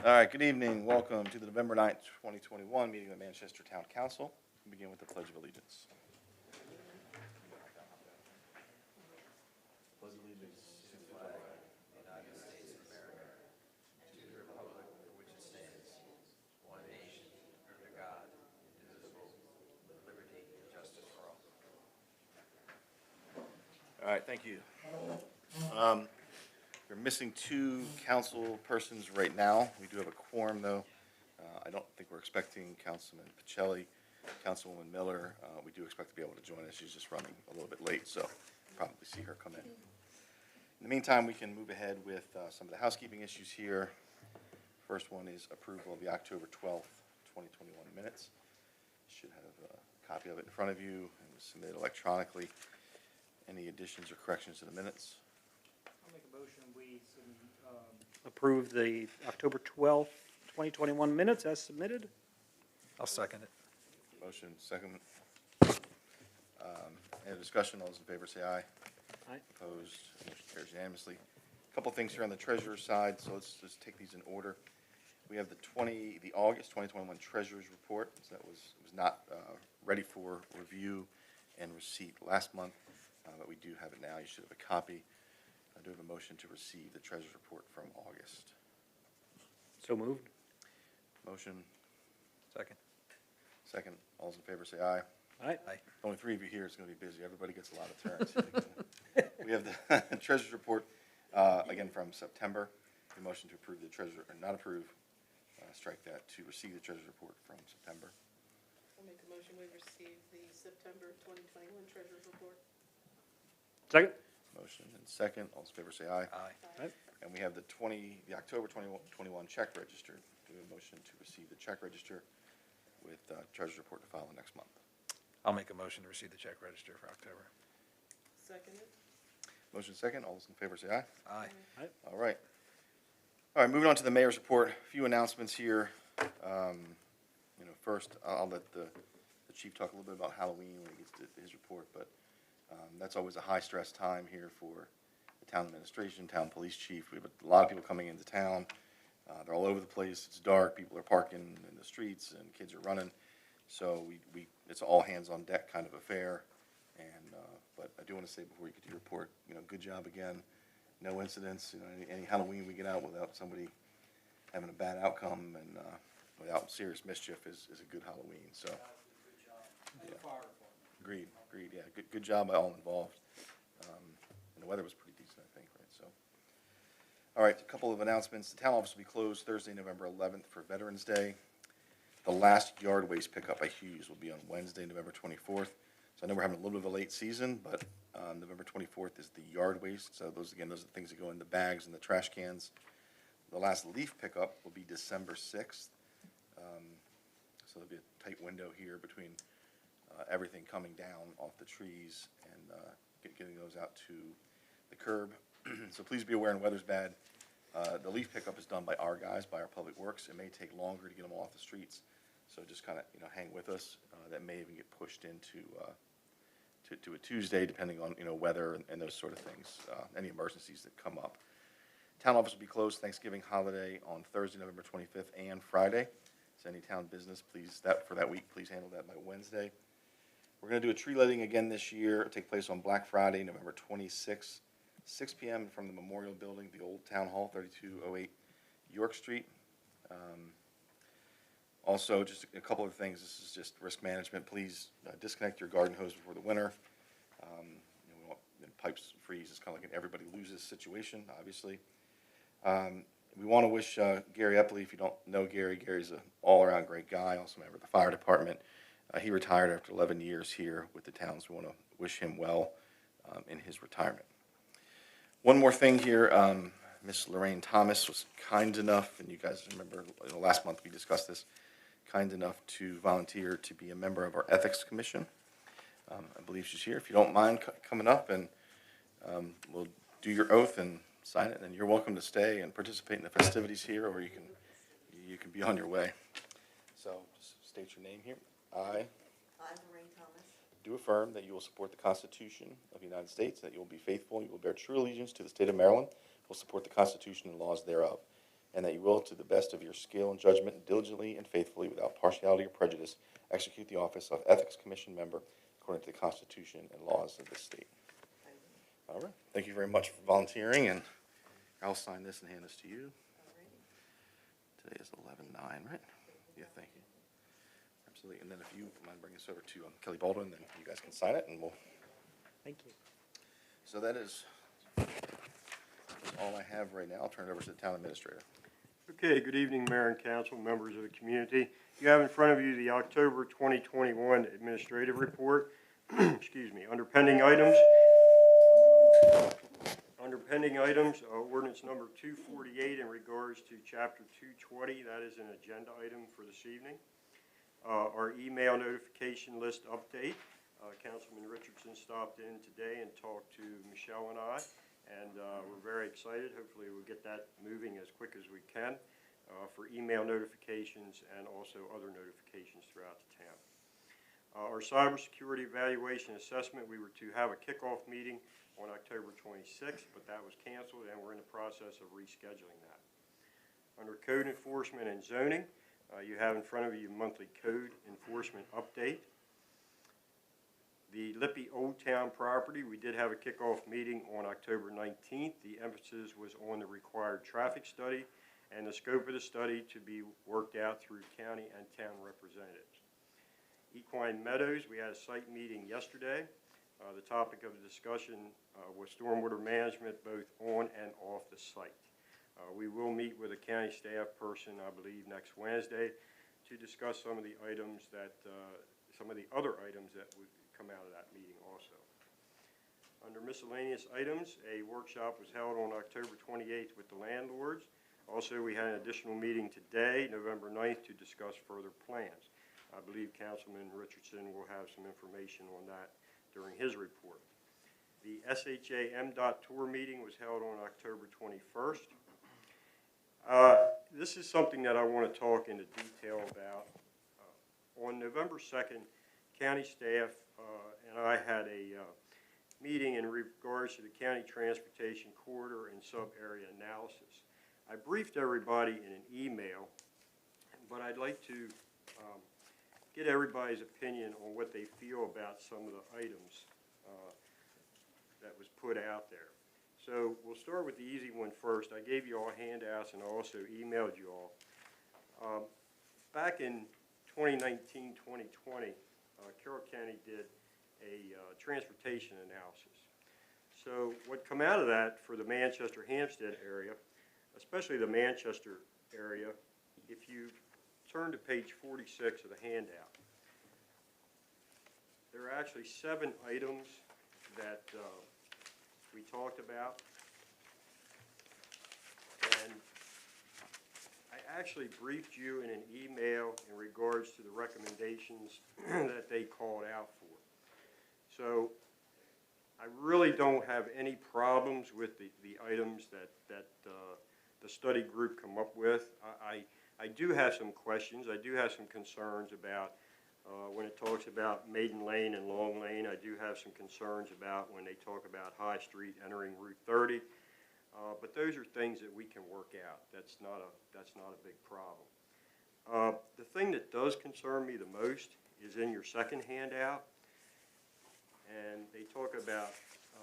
All right, good evening. Welcome to the November 9th, 2021 meeting of the Manchester Town Council. We begin with the Pledge of Allegiance. Pledge of allegiance to the flag of the United States of America, to the republic for which it stands, one nation, under God, indivisible, with liberty and justice for all. All right, thank you. We're missing two council persons right now. We do have a quorum, though. I don't think we're expecting Councilman Pacelli, Councilwoman Miller. We do expect to be able to join us. She's just running a little bit late, so probably see her come in. In the meantime, we can move ahead with some of the housekeeping issues here. First one is approval of the October 12th, 2021 minutes. Should have a copy of it in front of you and was submitted electronically. Any additions or corrections to the minutes? I'll make a motion we approve the October 12th, 2021 minutes as submitted. I'll second it. Motion second. Any discussion? All those in favor say aye. Aye. Opposed? Motion carries unanimously. A couple things here on the treasurer's side, so let's just take these in order. We have the August 2021 treasurer's report. So that was not ready for review and receipt last month, but we do have it now. You should have a copy. I do have a motion to receive the treasurer's report from August. So moved. Motion Second. second. All those in favor say aye. Aye. Aye. Only three of you here. It's going to be busy. Everybody gets a lot of turns. We have the treasurer's report, again, from September. The motion to approve the treasurer, or not approve, strike that, to receive the treasurer's report from September. I'll make a motion we receive the September 2021 Treasurer's Report. Second. Motion and second. All those in favor say aye. Aye. And we have the October 2021 check register. Do a motion to receive the check register with treasurer's report to file next month. I'll make a motion to receive the check register for October. Second it. Motion second. All those in favor say aye. Aye. Aye. All right. All right, moving on to the mayor's report. A few announcements here. First, I'll let the chief talk a little bit about Halloween when he gets to his report, but that's always a high-stress time here for the town administration, town police chief. We have a lot of people coming into town. They're all over the place. It's dark. People are parking in the streets, and kids are running. So it's all hands on deck kind of affair. And but I do want to say before you get to your report, good job again. No incidents. Any Halloween we get out without somebody having a bad outcome and without serious mischief is a good Halloween. So. Yeah. Agreed. Yeah, good job by all involved. And the weather was pretty decent, I think, right? So, all right, a couple of announcements. The town office will be closed Thursday, November 11th for Veterans Day. The last yard waste pickup by Hughes will be on Wednesday, November 24th. So I know we're having a little bit of a late season, but November 24th is the yard waste. So those are the things that go in the bags and the trash cans. The last leaf pickup will be December 6th. So there'll be a tight window here between everything coming down off the trees and getting those out to the curb. So please be aware, when weather's bad, the leaf pickup is done by our guys, by our public works. It may take longer to get them off the streets, so just kind of hang with us. That may even get pushed into to a Tuesday, depending on weather and those sort of things. Any emergencies that come up. Town office will be closed Thanksgiving holiday on Thursday, November 25th, and Friday. So any town business, please for that week, please handle that by Wednesday. We're going to do a tree lighting again this year. It'll take place on Black Friday, November 26th, 6 p.m. from the Memorial Building, the old Town Hall, 3208 York Street. Also, just a couple of things. This is just risk management. Please disconnect your garden hose before the winter. We want pipes freeze. It's kind of like an everybody loses situation, obviously. We want to wish Gary Epley, if you don't know Gary's an all-around great guy, also a member of the fire department. He retired after 11 years here with the town, so we want to wish him well in his retirement. One more thing here, Miss Lorraine Thomas was kind enough, and you guys remember last month we discussed this, kind enough to volunteer to be a member of our ethics commission. I believe she's here. If you don't mind coming up, and we'll do your oath and sign it, and you're welcome to stay and participate in the festivities here, or you can be on your way. So just state your name here. I, Lorraine Thomas, do affirm that you will support the Constitution of the United States, that you will be faithful, and you will bear true allegiance to the state of Maryland, will support the Constitution and laws thereof, and that you will, to the best of your skill and judgment, diligently and faithfully, without partiality or prejudice, execute the office of Ethics Commission member according to the Constitution and laws of the state. All right. Thank you very much for volunteering, and I'll sign this and hand this to you. Today is 11/9, right? Yeah, thank you. Absolutely. And then if you mind bringing this over to Kelly Baldwin, then you guys can sign it, and we'll. Thank you. So that is all I have right now. I'll turn it over to the town administrator. Okay, good evening, Mayor and Council, members of the community. You have in front of you the October 2021 Administrative Report. Excuse me. Under pending items, ordinance number 248 in regards to Chapter 220. That is an agenda item for this evening. Our email notification list update. Councilman Richardson stopped in today and talked to Michelle and I, and we're very excited. Hopefully we'll get that moving as quick as we can for email notifications and also other notifications throughout the town. Our cybersecurity evaluation assessment, we were to have a kickoff meeting on October 26th, but that was canceled, and we're in the process of rescheduling that. Under code enforcement and zoning, you have in front of you monthly code enforcement update. The Lippy Old Town property, we did have a kickoff meeting on October 19th. The emphasis was on the required traffic study and the scope of the study to be worked out through county and town representatives. Equine Meadows, we had a site meeting yesterday. The topic of the discussion was stormwater management both on and off the site. We will meet with a county staff person, I believe, next Wednesday to discuss some of the items that, some of the other items that would come out of that meeting also. Under miscellaneous items, a workshop was held on October 28th with the landlords. Also, we had an additional meeting today, November 9th, to discuss further plans. I believe Councilman Richardson will have some information on that during his report. The SHA MDOT tour meeting was held on October 21st. This is something that I want to talk into detail about. On November 2nd, county staff and I had a meeting in regards to the county transportation corridor and sub-area analysis. I briefed everybody in an email, but I'd like to get everybody's opinion on what they feel about some of the items that was put out there. So we'll start with the easy one first. I gave you all handouts and I also emailed you all. Back in 2019-2020, Carroll County did a transportation analysis. So what come out of that for the Manchester-Hampstead area, especially the Manchester area, if you turn to page 46 of the handout, there are actually 7 items that we talked about, and I actually briefed you in an email in regards to the recommendations that they called out for. So I really don't have any problems with the items that the study group come up with. I do have some questions. I do have some concerns about when it talks about Maiden Lane and Long Lane. I do have some concerns about when they talk about High Street entering Route 30. But those are things that we can work out. That's not a big problem. The thing that does concern me the most is in your second handout, and they talk about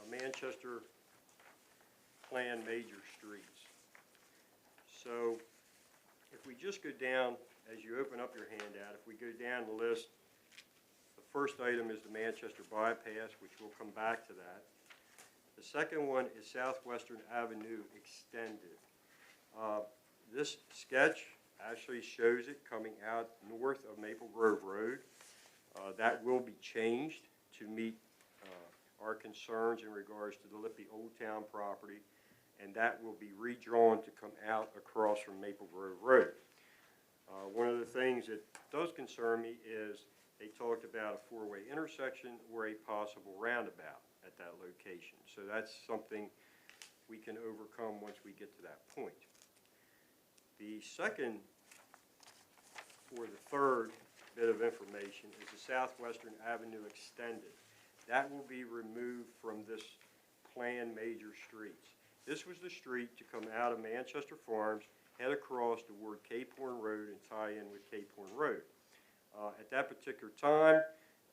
Manchester Plan Major Streets. So if we just go down, as you open up your handout, if we go down the list, the first item is the Manchester Bypass, which we'll come back to that. The second one is Southwestern Avenue Extended. This sketch actually shows it coming out north of Maple Grove Road. That will be changed to meet our concerns in regards to the Lippy Old Town property, and that will be redrawn to come out across from Maple Grove Road. One of the things that does concern me is they talked about a 4-way intersection or a possible roundabout at that location. So that's something we can overcome once we get to that point. The second or the third bit of information is the Southwestern Avenue Extended. That will be removed from this Plan Major Streets. This was the street to come out of Manchester Farms head across toward Cape Horn Road and tie in with Cape Horn Road. At that particular time,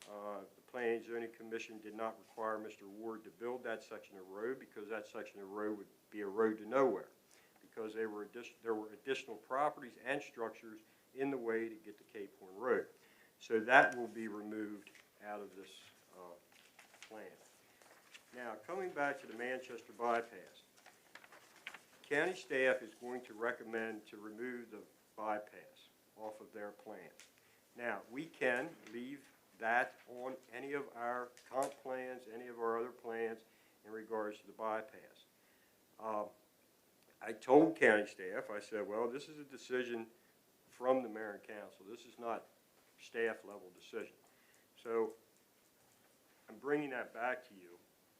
the Planning and Zoning Commission did not require Mr. Ward to build that section of road because that section of road would be a road to nowhere, because there were additional properties and structures in the way to get to Cape Horn Road. So that will be removed out of this plan. Now, coming back to the Manchester bypass, county staff is going to recommend to remove the bypass off of their plans. Now, we can leave that on any of our comp plans, any of our other plans in regards to the bypass. I told county staff, I said, well, this is a decision from the mayor and council. This is not staff level decision. So I'm bringing that back to you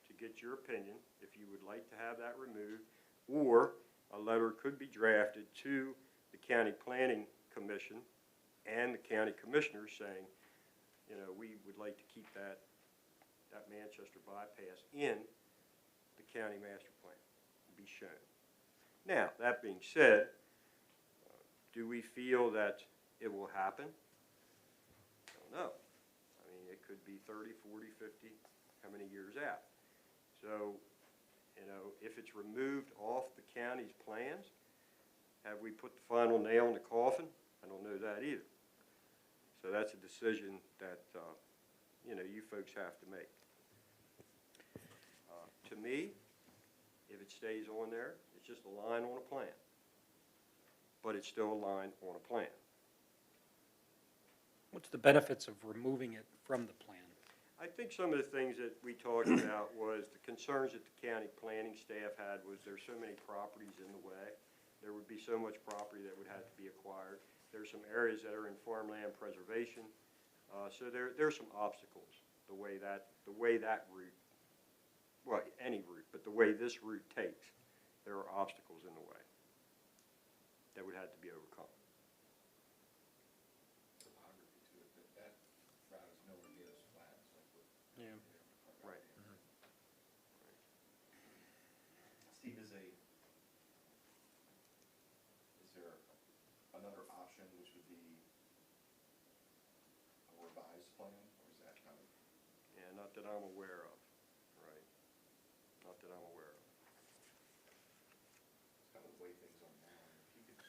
to get your opinion, if you would like to have that removed, or a letter could be drafted to the county planning commission and the county commissioners saying, you know, we would like to keep that Manchester bypass in the county master plan, be shown. Now, that being said, do we feel that it will happen? I don't know. I mean, it could be 30, 40, 50, how many years out? So, you know, if it's removed off the county's plans, have we put the final nail in the coffin? I don't know that either. So that's a decision that, you know, you folks have to make. To me, if it stays on there, it's just a line on a plan. But it's still a line on a plan. What's the benefits of removing it from the plan? I think some of the things that we talked about was the concerns that the county planning staff had was there's so many properties in the way. There would be so much property that would have to be acquired. There's some areas that are in farmland preservation. So there's some obstacles the way that route, well, any route, but the way this route takes, there are obstacles in the way that would have to be overcome. Topography to it, that route is nowhere near as flat as like what. Yeah. Right. Steve, is there another option which would be a revised plan, or is that kind of? Yeah, not that I'm aware of, right? Not that I'm aware of. It's kind of the way things are now. If you could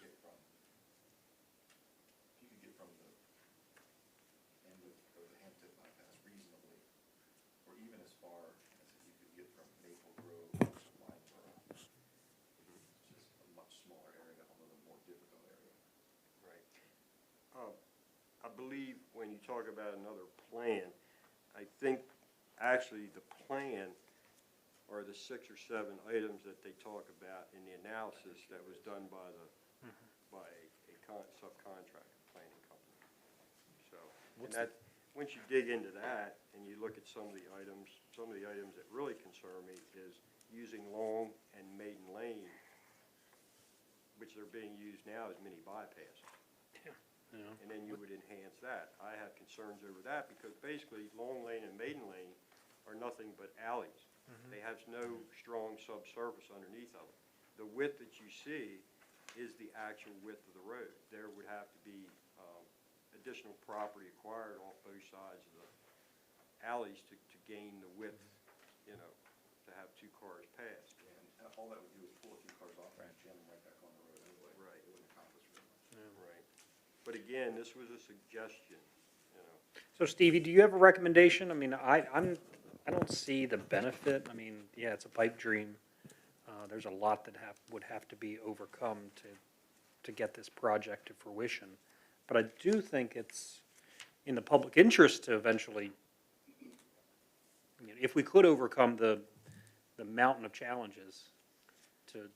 get from the end of, or the Hampton bypass reasonably, or even as far as if you could get from Maple Grove to Winesboro, it's just a much smaller area, although a more difficult area. Right. I believe when you talk about another plan, I think actually the plan are the 6 or 7 items that they talk about in the analysis that was done by a subcontractor planning company. So, and that, once you dig into that and you look at some of the items that really concern me is using Long and Maiden Lane, which are being used now as mini bypasses. Yeah. And then you would enhance that. I have concerns over that because basically Long Lane and Maiden Lane are nothing but alleys. They have no strong subsurface underneath of them. The width that you see is the actual width of the road. There would have to be additional property acquired off both sides of the alleys to gain the width, you know, to have 2 cars pass. And all that would do is pull a few cars off and jam them right back on the road anyway. Right. It wouldn't accomplish very much. Right. But again, this was a suggestion, you know. So Stevie, do you have a recommendation? I mean, I don't see the benefit. I mean, yeah, it's a pipe dream. There's a lot that would have to be overcome to get this project to fruition. But I do think it's in the public interest to eventually, you know, if we could overcome the mountain of challenges to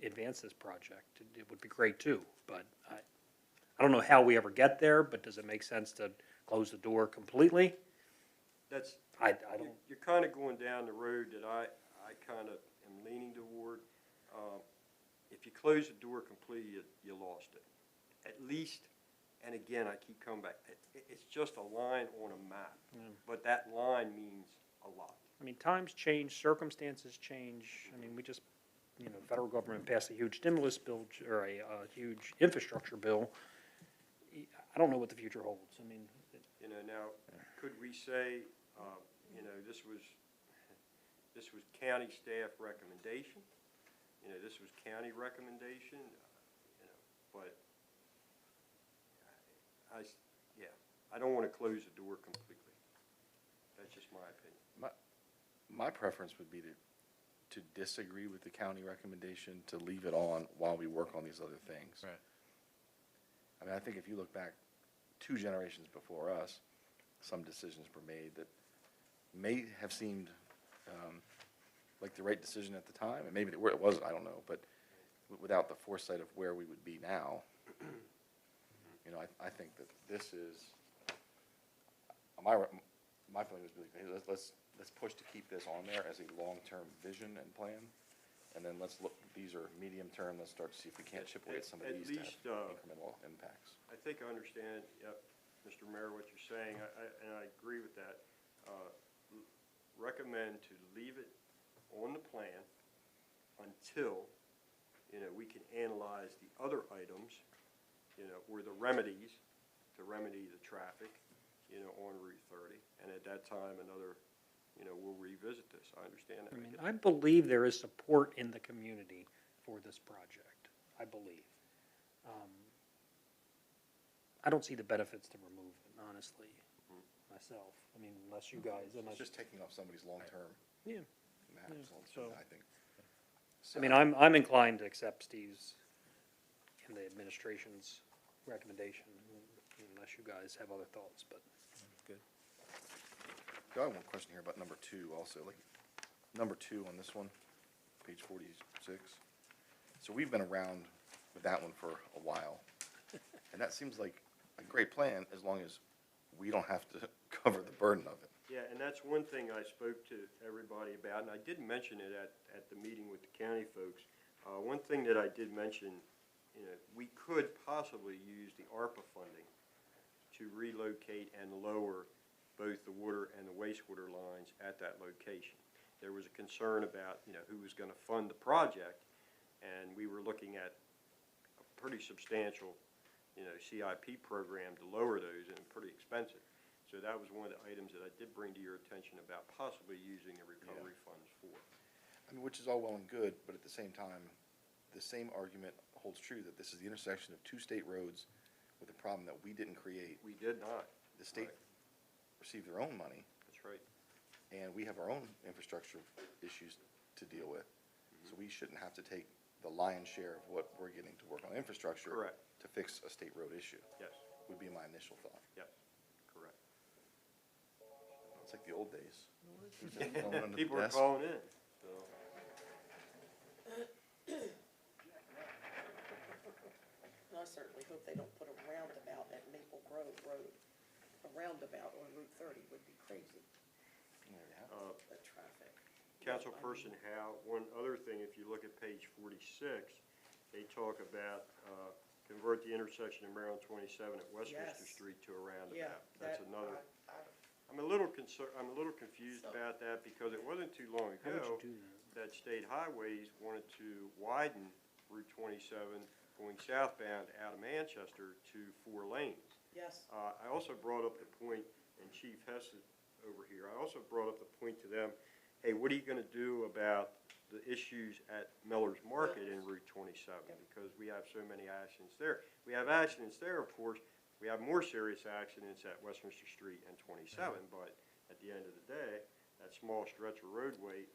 advance this project, it would be great too. But I don't know how we ever get there, but does it make sense to close the door completely? That's, I don't. You're kind of going down the road that I kind of am leaning toward. If you close the door completely, you lost it. At least, and again, I keep coming back, it's just a line on a map, but that line means a lot. I mean, times change, circumstances change. I mean, we just you know, federal government passed a huge stimulus bill, or a huge infrastructure bill. I don't know what the future holds. I mean, You know, now, could we say, you know, this was county staff recommendation? You know, this was county recommendation, you know, but I don't want to close the door completely. That's just my opinion. My preference would be to disagree with the county recommendation, to leave it on while we work on these other things. Right. I mean, I think if you look back 2 generations before us, some decisions were made that may have seemed like the right decision at the time, and maybe it wasn't, I don't know, but without the foresight of where we would be now, you know, I think that this is, my feeling was, hey, let's push to keep this on there as a long-term vision and plan, and then let's look, these are medium-term, let's start to see if we can't chip away at some of these to have incremental impacts. I think I understand, yep, Mr. Mayor, what you're saying, and I agree with that. Recommend to leave it on the plan until, you know, we can analyze the other items, you know, or the remedies to remedy the traffic, you know, on Route 30. And at that time, you know, we'll revisit this. I understand that. I mean, I believe there is support in the community for this project. I believe. I don't see the benefits to remove it, honestly, myself. I mean, unless you guys, It's just taking off somebody's long-term yeah. maps, so- I think. I mean, I'm inclined to accept Steve's and the administration's recommendation, unless you guys have other thoughts, but. Good. I have one question here about number 2 also, like, number 2 on this one, page 46. So we've been around with that one for a while, and that seems like a great plan as long as we don't have to cover the burden of it. Yeah, and that's one thing I spoke to everybody about, and I did mention it at the meeting with the county folks. One thing that I did mention, you know, we could possibly use the ARPA funding to relocate and lower both the water and the wastewater lines at that location. There was a concern about, you know, who was going to fund the project, and we were looking at a pretty substantial, you know, CIP program to lower those, and pretty expensive. So that was one of the items that I did bring to your attention about possibly using the recovery funds for. I mean, which is all well and good, but at the same time, the same argument holds true that this is the intersection of 2 state roads with a problem that we didn't create. We did not. The state Right. received their own money, That's right. and we have our own infrastructure issues to deal with. So we shouldn't have to take the lion's share of what we're getting to work on infrastructure Correct. to fix a state road issue, Yes, would be my initial thought. yes, correct. It's like the old days. Calling under the People are desk. calling in, so. And I certainly hope they don't put a roundabout at Maple Grove Road. A roundabout on Route 30 would be crazy, the traffic. Councilperson Howe, one other thing, if you look at page 46, they talk about convert the intersection of Maryland 27 at Westminster Yes. Street to a roundabout. Yeah. That's that- another. I- I'm a little confused So- about that because it wasn't too long How would ago you do that? that State Highways wanted to widen Route 27 going southbound out of Manchester to 4 lanes. Yes, I also brought up the point, and Chief Hess is over here, I also brought up the point to them, hey, what are you gonna do about the issues at Miller's Market in Route 27? Because we have so many accidents there. We have accidents there, of course, we have more serious accidents at Westminster Street and 27, but at the end of the day, that small stretch of roadway,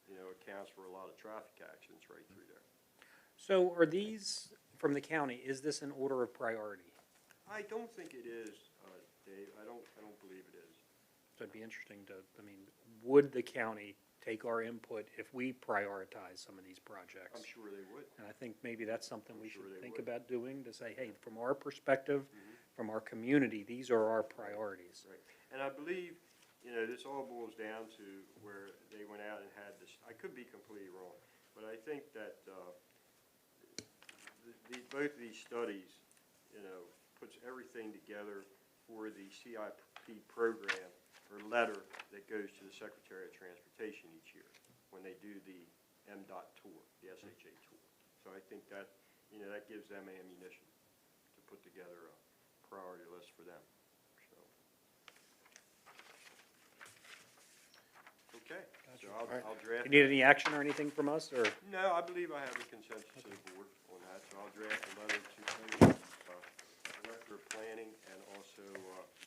you know, accounts for a lot of traffic accidents right through there. So are these, from the county, is this an order of priority? I don't think it is, Dave, I don't believe it is. So it'd be interesting to, I mean, would the county take our input if we prioritize some of these projects? I'm sure they would. And I think maybe that's something we I'm sure should they think would. about doing, to say, hey, from our perspective, from our community, these are our priorities. Right, and I believe, you know, this all boils down to where they went out and had this, I could be completely wrong, but I think that, both of these studies, you know, puts everything together for the CIP program or letter that goes to the Secretary of Transportation each year when they do the MDOT tour, the SHA tour. So I think that, you know, that gives them ammunition to put together a priority list for them, so. Okay, so I'll draft. You need any action or anything from us, or? No, I believe I have the consensus of the board on that, so I'll draft a letter to Director of Planning, and also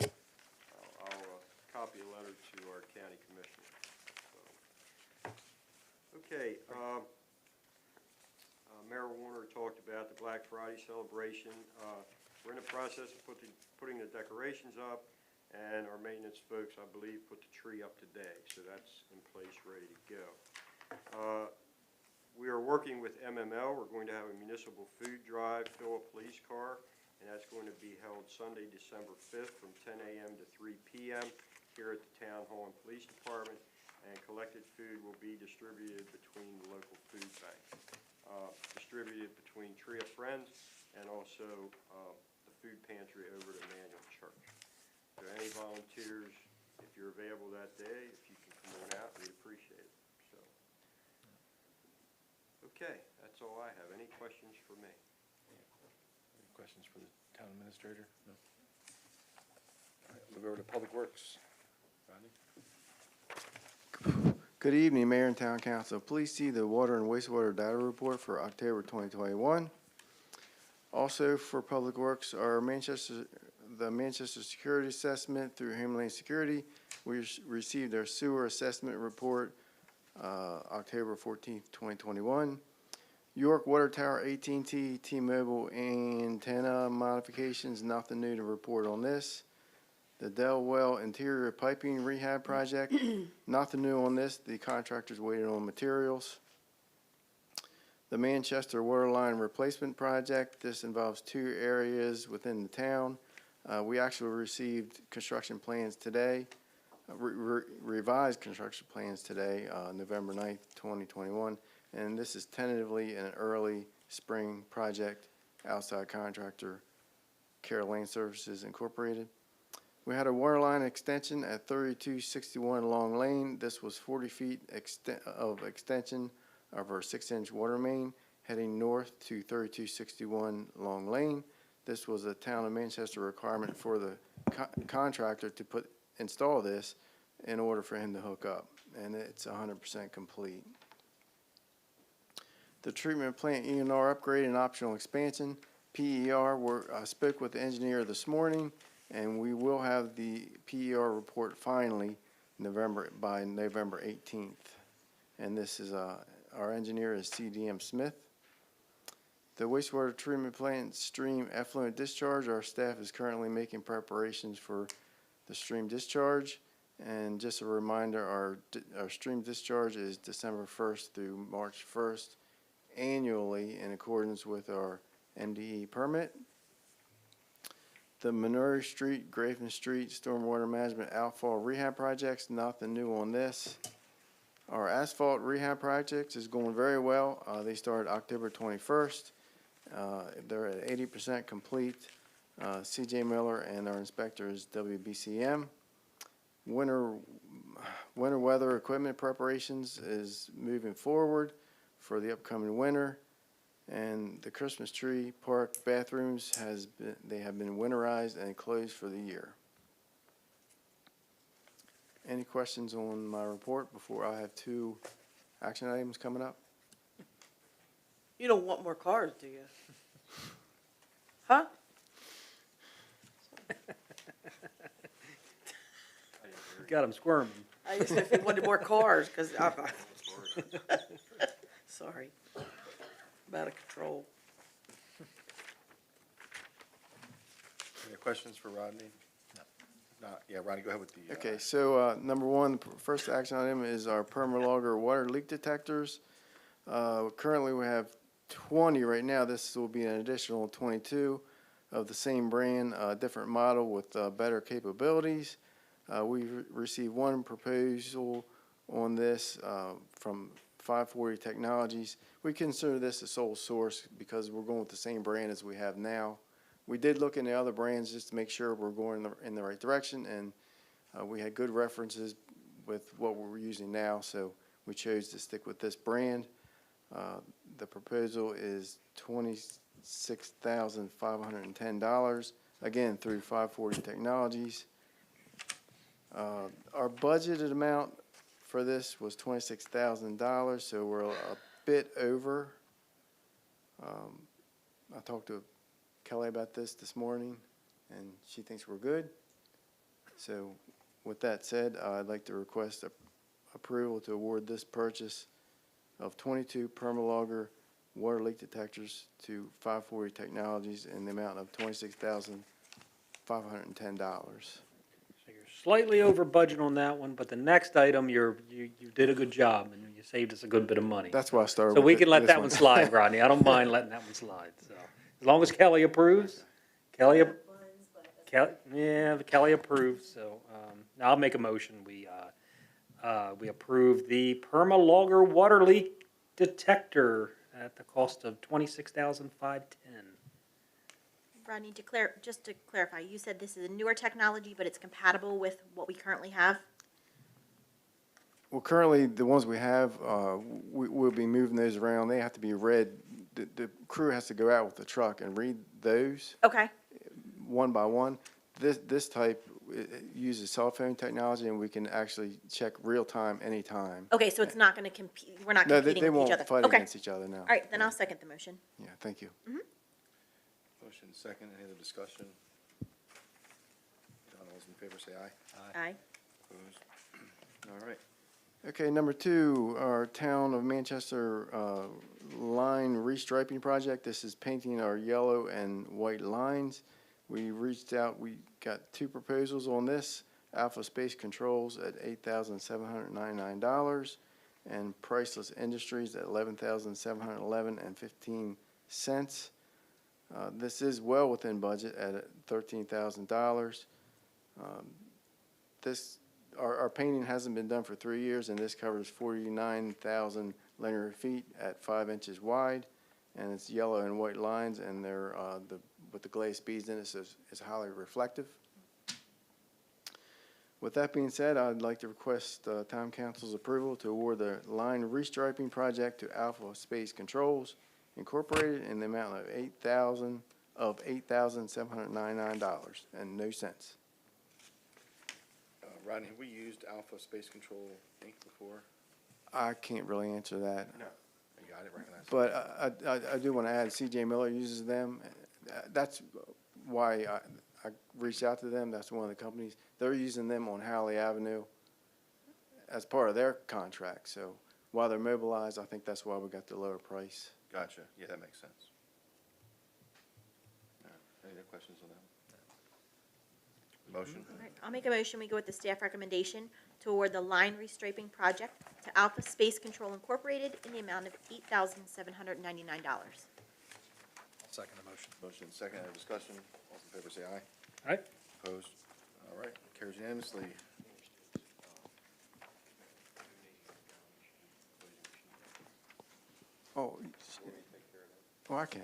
I'll copy a letter to our county commissioner. So, okay, Mayor Warner talked about the Black Friday celebration. We're in the process of putting the decorations up, and our maintenance folks, I believe, put the tree up today, so that's in place, ready to go. We are working with MML. We're going to have a municipal food drive, fill a police car, and that's going to be held Sunday, December 5th from 10 a.m. to 3 p.m. here at the Town Hall and Police Department, and collected food will be distributed between the local food bank. Distributed between Tree of Friends and also the food pantry over to Manual Church. So any volunteers, if you're available that day, if you can come on out, we'd appreciate it. So, okay, that's all I have. Any questions for me? Any questions for the town administrator? No. All right, move over to Public Works. Rodney? Good evening, Mayor and Town Council. Please see the Water and Wastewater Data Report for October 2021. Also for Public Works, the Manchester Security Assessment through Homeland Security. We received our sewer assessment report October 14th, 2021. York Water Tower, AT&T, T-Mobile antenna modifications, nothing new to report on this. The Del Well Interior Piping Rehab Project, nothing new on this. The contractor's waiting on materials. The Manchester Waterline Replacement Project, this involves 2 areas within the town. We actually received construction plans today, revised construction plans today, November 9th, 2021. And this is tentatively an early spring project, outside contractor, Carroll Land Services Incorporated. We had a water line extension at 3261 Long Lane. This was 40 feet of extension of our 6-inch water main heading north to 3261 Long Lane. This was a town of Manchester requirement for the contractor to install this in order for him to hook up, and it's 100% complete. The treatment plant ENR upgrade and optional expansion, PER, I spoke with the engineer this morning, and we will have the PER report finally by November 18th. And this is our engineer is CDM Smith. The wastewater treatment plant stream effluent discharge, our staff is currently making preparations for the stream discharge. And just a reminder, our stream discharge is December 1st through March 1st annually in accordance with our MDE permit. The Monroe Street, Grafton Street Stormwater Management Outfall Rehab Projects, nothing new on this. Our asphalt rehab projects is going very well. They started October 21st. They're at 80% complete. CJ Miller and our inspector is WBCM. Winter weather equipment preparations is moving forward for the upcoming winter. And the Christmas tree park bathrooms have been winterized and closed for the year. Any questions on my report before I have 2 action items coming up? You don't want more cars, do you? Huh? Got him squirming. I just if they wanted more cars, because sorry. I'm out of control. Any questions for Rodney? No. Not, yeah, Rodney, go ahead with the. Okay, so number 1, first action item is our Perma-Logger water leak detectors. Currently we have 20 right now. This will be an additional 22 of the same brand, different model with better capabilities. We received 1 proposal on this from 540 Technologies. We consider this a sole source because we're going with the same brand as we have now. We did look into other brands just to make sure we're going in the right direction, and we had good references with what we're using now, so we chose to stick with this brand. The proposal is $26,510, again, through 540 Technologies. Our budgeted amount for this was $26,000, so we're a bit over. I talked to Kelly about this morning, and she thinks we're good. So with that said, I'd like to request approval to award this purchase of 22 Perma-Logger water leak detectors to 540 Technologies in the amount of $26,510. So you're slightly over budget on that one, but the next item, you did a good job, and you saved us a good bit of money. That's why I started So with we can let this that one slide, Rodney. I don't mind letting that one slide, so. As long as Kelly approves. Kelly approves, so, I'll make a motion. We approve the Perma-Logger water leak detector at the cost of $26,510. Rodney, just to clarify, you said this is a newer technology, but it's compatible with what we currently have? Well, currently, the ones we have, we'll be moving those around. They have to be read. The crew has to go out with the truck and read those Okay, one by one. This type uses cell phone technology, and we can actually check real time, anytime. okay, so it's not gonna compete, we're not No, competing they with each won't other? fight Okay, against each other, no. all right, then I'll second the motion. Yeah, thank you. Motion second, any other discussion? None, all those in favor say aye. Aye. Opposed? All right. Okay, number two, our Town of Manchester line restriping project. This is painting our yellow and white lines. We reached out, we got two proposals on this. Alpha Space Controls at $8,799 and Priceless Industries at $11,711.15. This is well within budget at $13,000. Our painting hasn't been done for 3 years, and this covers 49,000 linear feet at 5 inches wide, and it's yellow and white lines, and they're with the glaze beads in it, so it's highly reflective. With that being said, I'd like to request Town Council's approval to award the line restriping project to Alpha Space Controls Incorporated in the amount of $8,799 and no cents. Rodney, have we used Alpha Space Control Inc. before? I can't really answer that. No. You got it, recognize it. But I do want to add, C.J. Miller uses them. That's why I reached out to them. That's one of the companies. They're using them on Howley Avenue as part of their contract. So while they're mobilized, I think that's why we got the lower price. Gotcha, yeah, that makes sense. Any other questions on that? Motion? All right, I'll make a motion, we go with the staff recommendation to award the line restriping project to Alpha Space Control Incorporated in the amount of $8,799. Second the motion. Motion second, any discussion? All in favor say aye. Aye. Opposed? All right, carries unanimously. Oh, I can.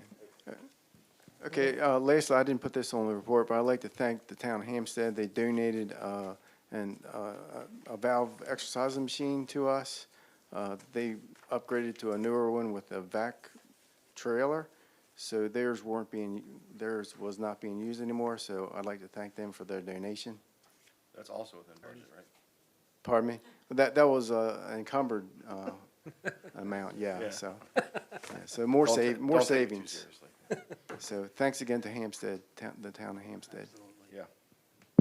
Okay, lastly, I didn't put this on the report, but I'd like to thank the town of Hampstead. They donated a valve exercising machine to us. They upgraded to a newer one with a vac trailer, so theirs was not being used anymore, so I'd like to thank them for their donation. That's also within budget, right? Pardon me? That was an encumbered amount, yeah, Yeah. so. So more Don't take it too savings. seriously. So thanks again to Hampstead, the town of Hampstead. Yeah.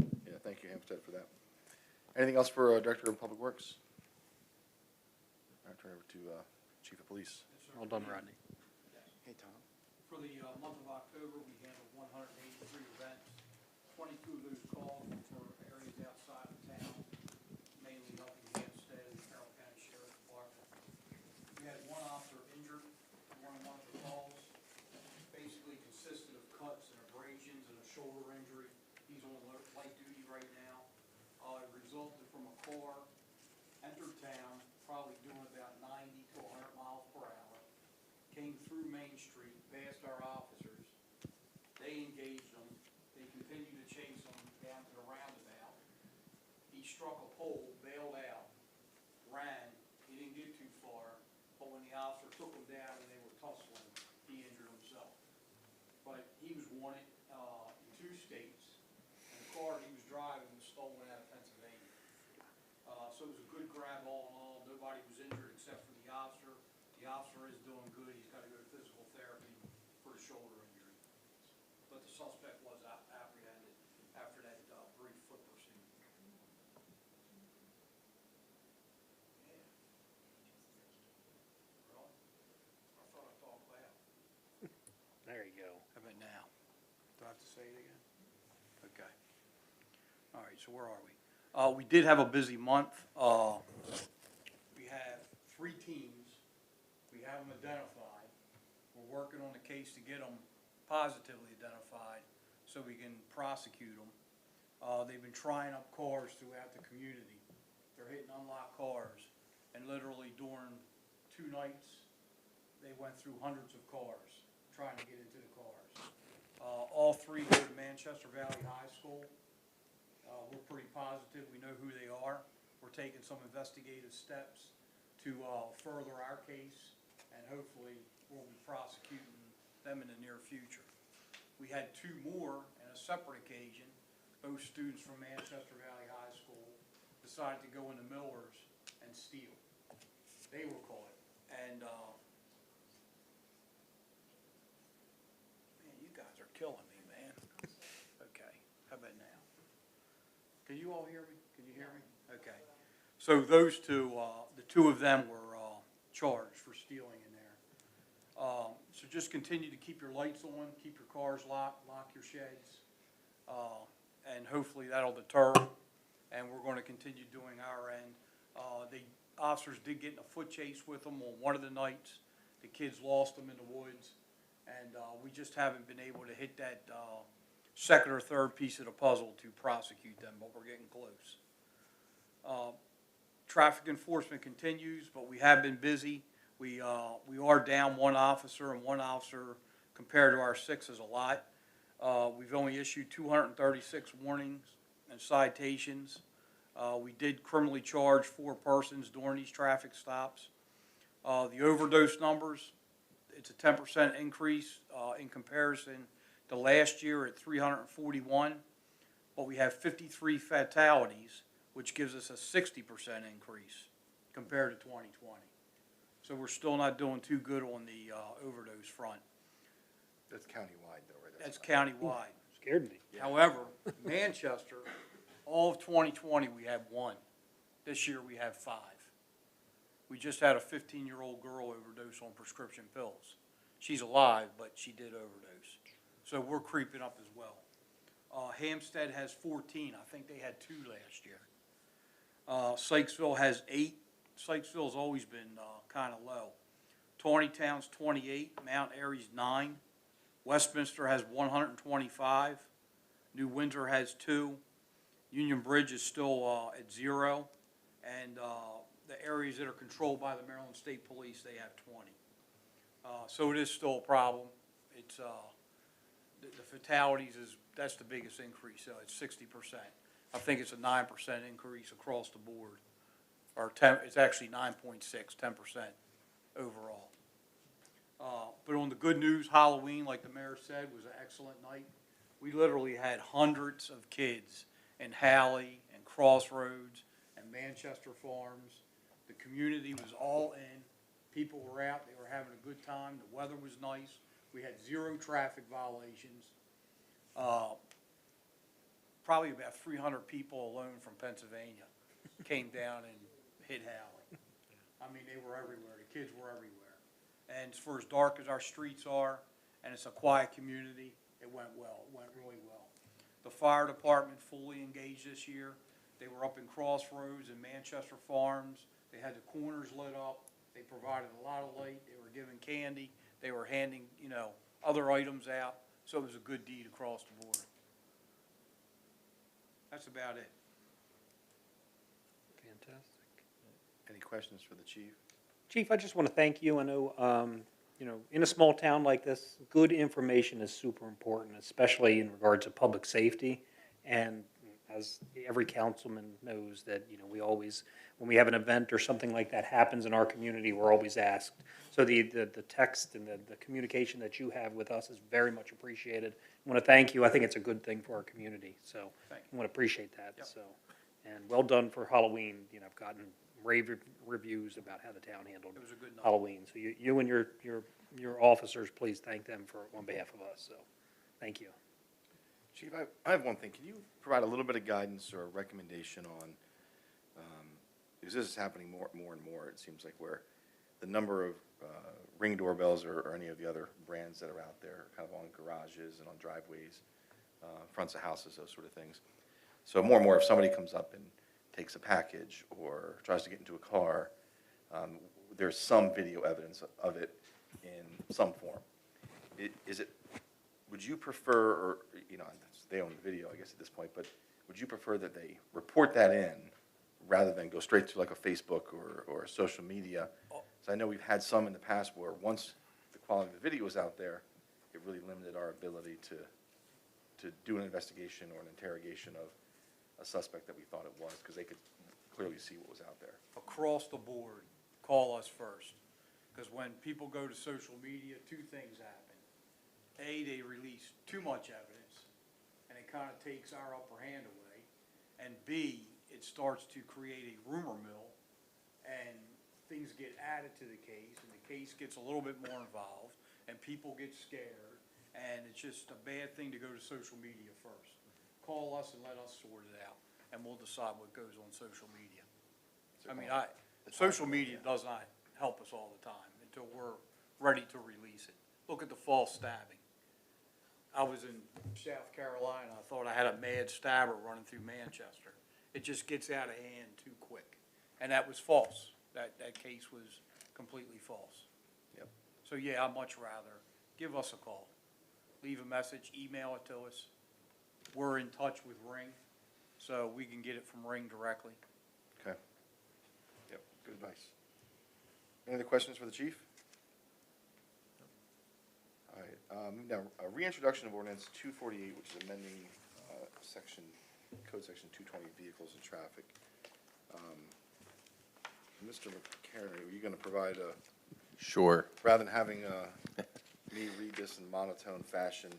Yeah, thank you, Hampstead, for that. Anything else for Director of Public Works? I'll turn it over to Chief of Police. Well done, Rodney. Hey, Tom. For the month of October, we handled 183 events. 22 of those calls were for areas outside of town, mainly helping Hampstead and Carroll County Sheriff's Department. We had one officer injured on one of the calls. Basically consisted of cuts and abrasions and a shoulder injury. He's on light duty right now. It resulted from a car entered town, probably doing about 90 to 100 miles per hour. Came through Main Street, past our officers. They engaged him. They continued to chase him down to the roundabout. He struck a pole, bailed out, ran. He didn't get too far, but when the officer took him down wanted, in 2 states, and the car he was driving was stolen out of Pennsylvania. So it was a good grab all in all. Nobody was injured except for the officer. The officer is doing good. He's got to go to physical therapy for a shoulder injury. But the suspect was apprehended after that brief foot pursuit. Yeah. Well, I thought I talked loud. There you go. How about now? Do I have to say it again? Okay. All right, so where are we? We did have a busy month. We have 3 teams. We have them identified. We're working on the case to get them positively identified so we can prosecute them. They've been trying up cars throughout the community. They're hitting unlocked cars. And literally during 2 nights, they went through hundreds of cars trying to get into the cars. All 3 go to Manchester Valley High School. We're pretty positive we know who they are. We're taking some investigative steps to further our case, and hopefully we'll be prosecuting them in the near future. We had 2 more on a separate occasion. Both students from Manchester Valley High School decided to go into Millers and steal. They were caught, and man, you guys are killing me, man. Okay, how about now? Can you all hear me? Can you hear me? Okay. So those 2, the 2 of them were charged for stealing in there. So just continue to keep your lights on, keep your cars locked, lock your sheds, and hopefully that'll deter. And we're going to continue doing our end. The officers did get in a foot chase with them on one of the nights. The kids lost them in the woods, and we just haven't been able to hit that second or third piece of the puzzle to prosecute them, but we're getting close. Traffic enforcement continues, but we have been busy. We are down 1 officer, and 1 officer compared to our 6 is a lot. We've only issued 236 warnings and citations. We did criminally charge 4 persons during these traffic stops. The overdose numbers, it's a 10% increase in comparison to last year at 341, but we have 53 fatalities, which gives us a 60% increase compared to 2020. So we're still not doing too good on the overdose front. That's countywide though, right? That's countywide. Scared me. However, Manchester, all of 2020, we had 1. This year we have 5. We just had a 15-year-old girl overdose on prescription pills. She's alive, but she did overdose. So we're creeping up as well. Hampstead has 14. I think they had 2 last year. Sykesville has 8. Sykesville's always been kind of low. Tawnytown's 28. Mount Airy's 9. Westminster has 125. New Windsor has 2. Union Bridge is still at 0. And the areas that are controlled by the Maryland State Police, they have 20. So it is still a problem. It's the fatalities that's the biggest increase. It's 60%. I think it's a 9% increase across the board, or 10. It's actually 9.6, 10% overall. But on the good news, Halloween, like the mayor said, was an excellent night. We literally had hundreds of kids in Halley and Crossroads and Manchester Farms. The community was all in. People were out. They were having a good time. The weather was nice. We had 0 traffic violations. Probably about 300 people alone from Pennsylvania came down and hit Halley. I mean, they were everywhere. The kids were everywhere. And for as dark as our streets are, and it's a quiet community, it went well. It went really well. The fire department fully engaged this year. They were up in Crossroads and Manchester Farms. They had the corners lit up. They provided a lot of light. They were giving candy. They were handing, other items out. So it was a good deed across the board. That's about it. Fantastic. Any questions for the chief? Chief, I just want to thank you. I know, in a small town like this, good information is super important, especially in regards to public safety. And as every councilman knows that, you know, we always, when we have an event or something like that happens in our community, we're always asked. So the text and the communication that you have with us is very much appreciated. I want to thank you. I think it's a good thing for our community, so Thank I want to appreciate that, Yep. so. And well done for Halloween. You know, I've gotten rave reviews about how the town handled It was a good night. Halloween. So you and your officers, please thank them on behalf of us, so, thank you. Chief, I have one thing. Can you provide a little bit of guidance or a recommendation on, because this is happening more and more, it seems like, where the number of Ring doorbells or any of the other brands that are out there, kind of on garages and on driveways, fronts of houses, those sort of things. So more and more, if somebody comes up and takes a package or tries to get into a car, there's some video evidence of it in some form. Would you prefer, or, you know, they own the video, I guess, at this point, but would you prefer that they report that in rather than go straight to like a Facebook or social media? So I know we've had some in the past where once the quality of the video was out there, it really limited our ability to do an investigation or an interrogation of a suspect that we thought it was, because they could clearly see what was out there. Across the board, call us first. Because when people go to social media, two things happen. A, they release too much evidence, and it kind of takes our upper hand away. And B, it starts to create a rumor mill, and things get added to the case, and the case gets a little bit more involved, and people get scared, and it's just a bad thing to go to social media first. Call us and let us sort it out, and we'll decide what goes on social media. I mean, social media does not help us all the time until we're ready to release it. Look at the false stabbing. I was in South Carolina, I thought I had a mad stabber running through Manchester. It just gets out of hand too quick, and that was false. That case was completely false. Yep. So yeah, I'd much rather give us a call, leave a message, email it to us. We're in touch with Ring, so we can get it from Ring directly. Okay. Yep, good advice. Any other questions for the chief? All right, now, a reintroduction of ordinance 248, which is amending code section 220, vehicles and traffic. Mr. McCarry, are you going to provide a, Sure. rather than having me read this in monotone fashion,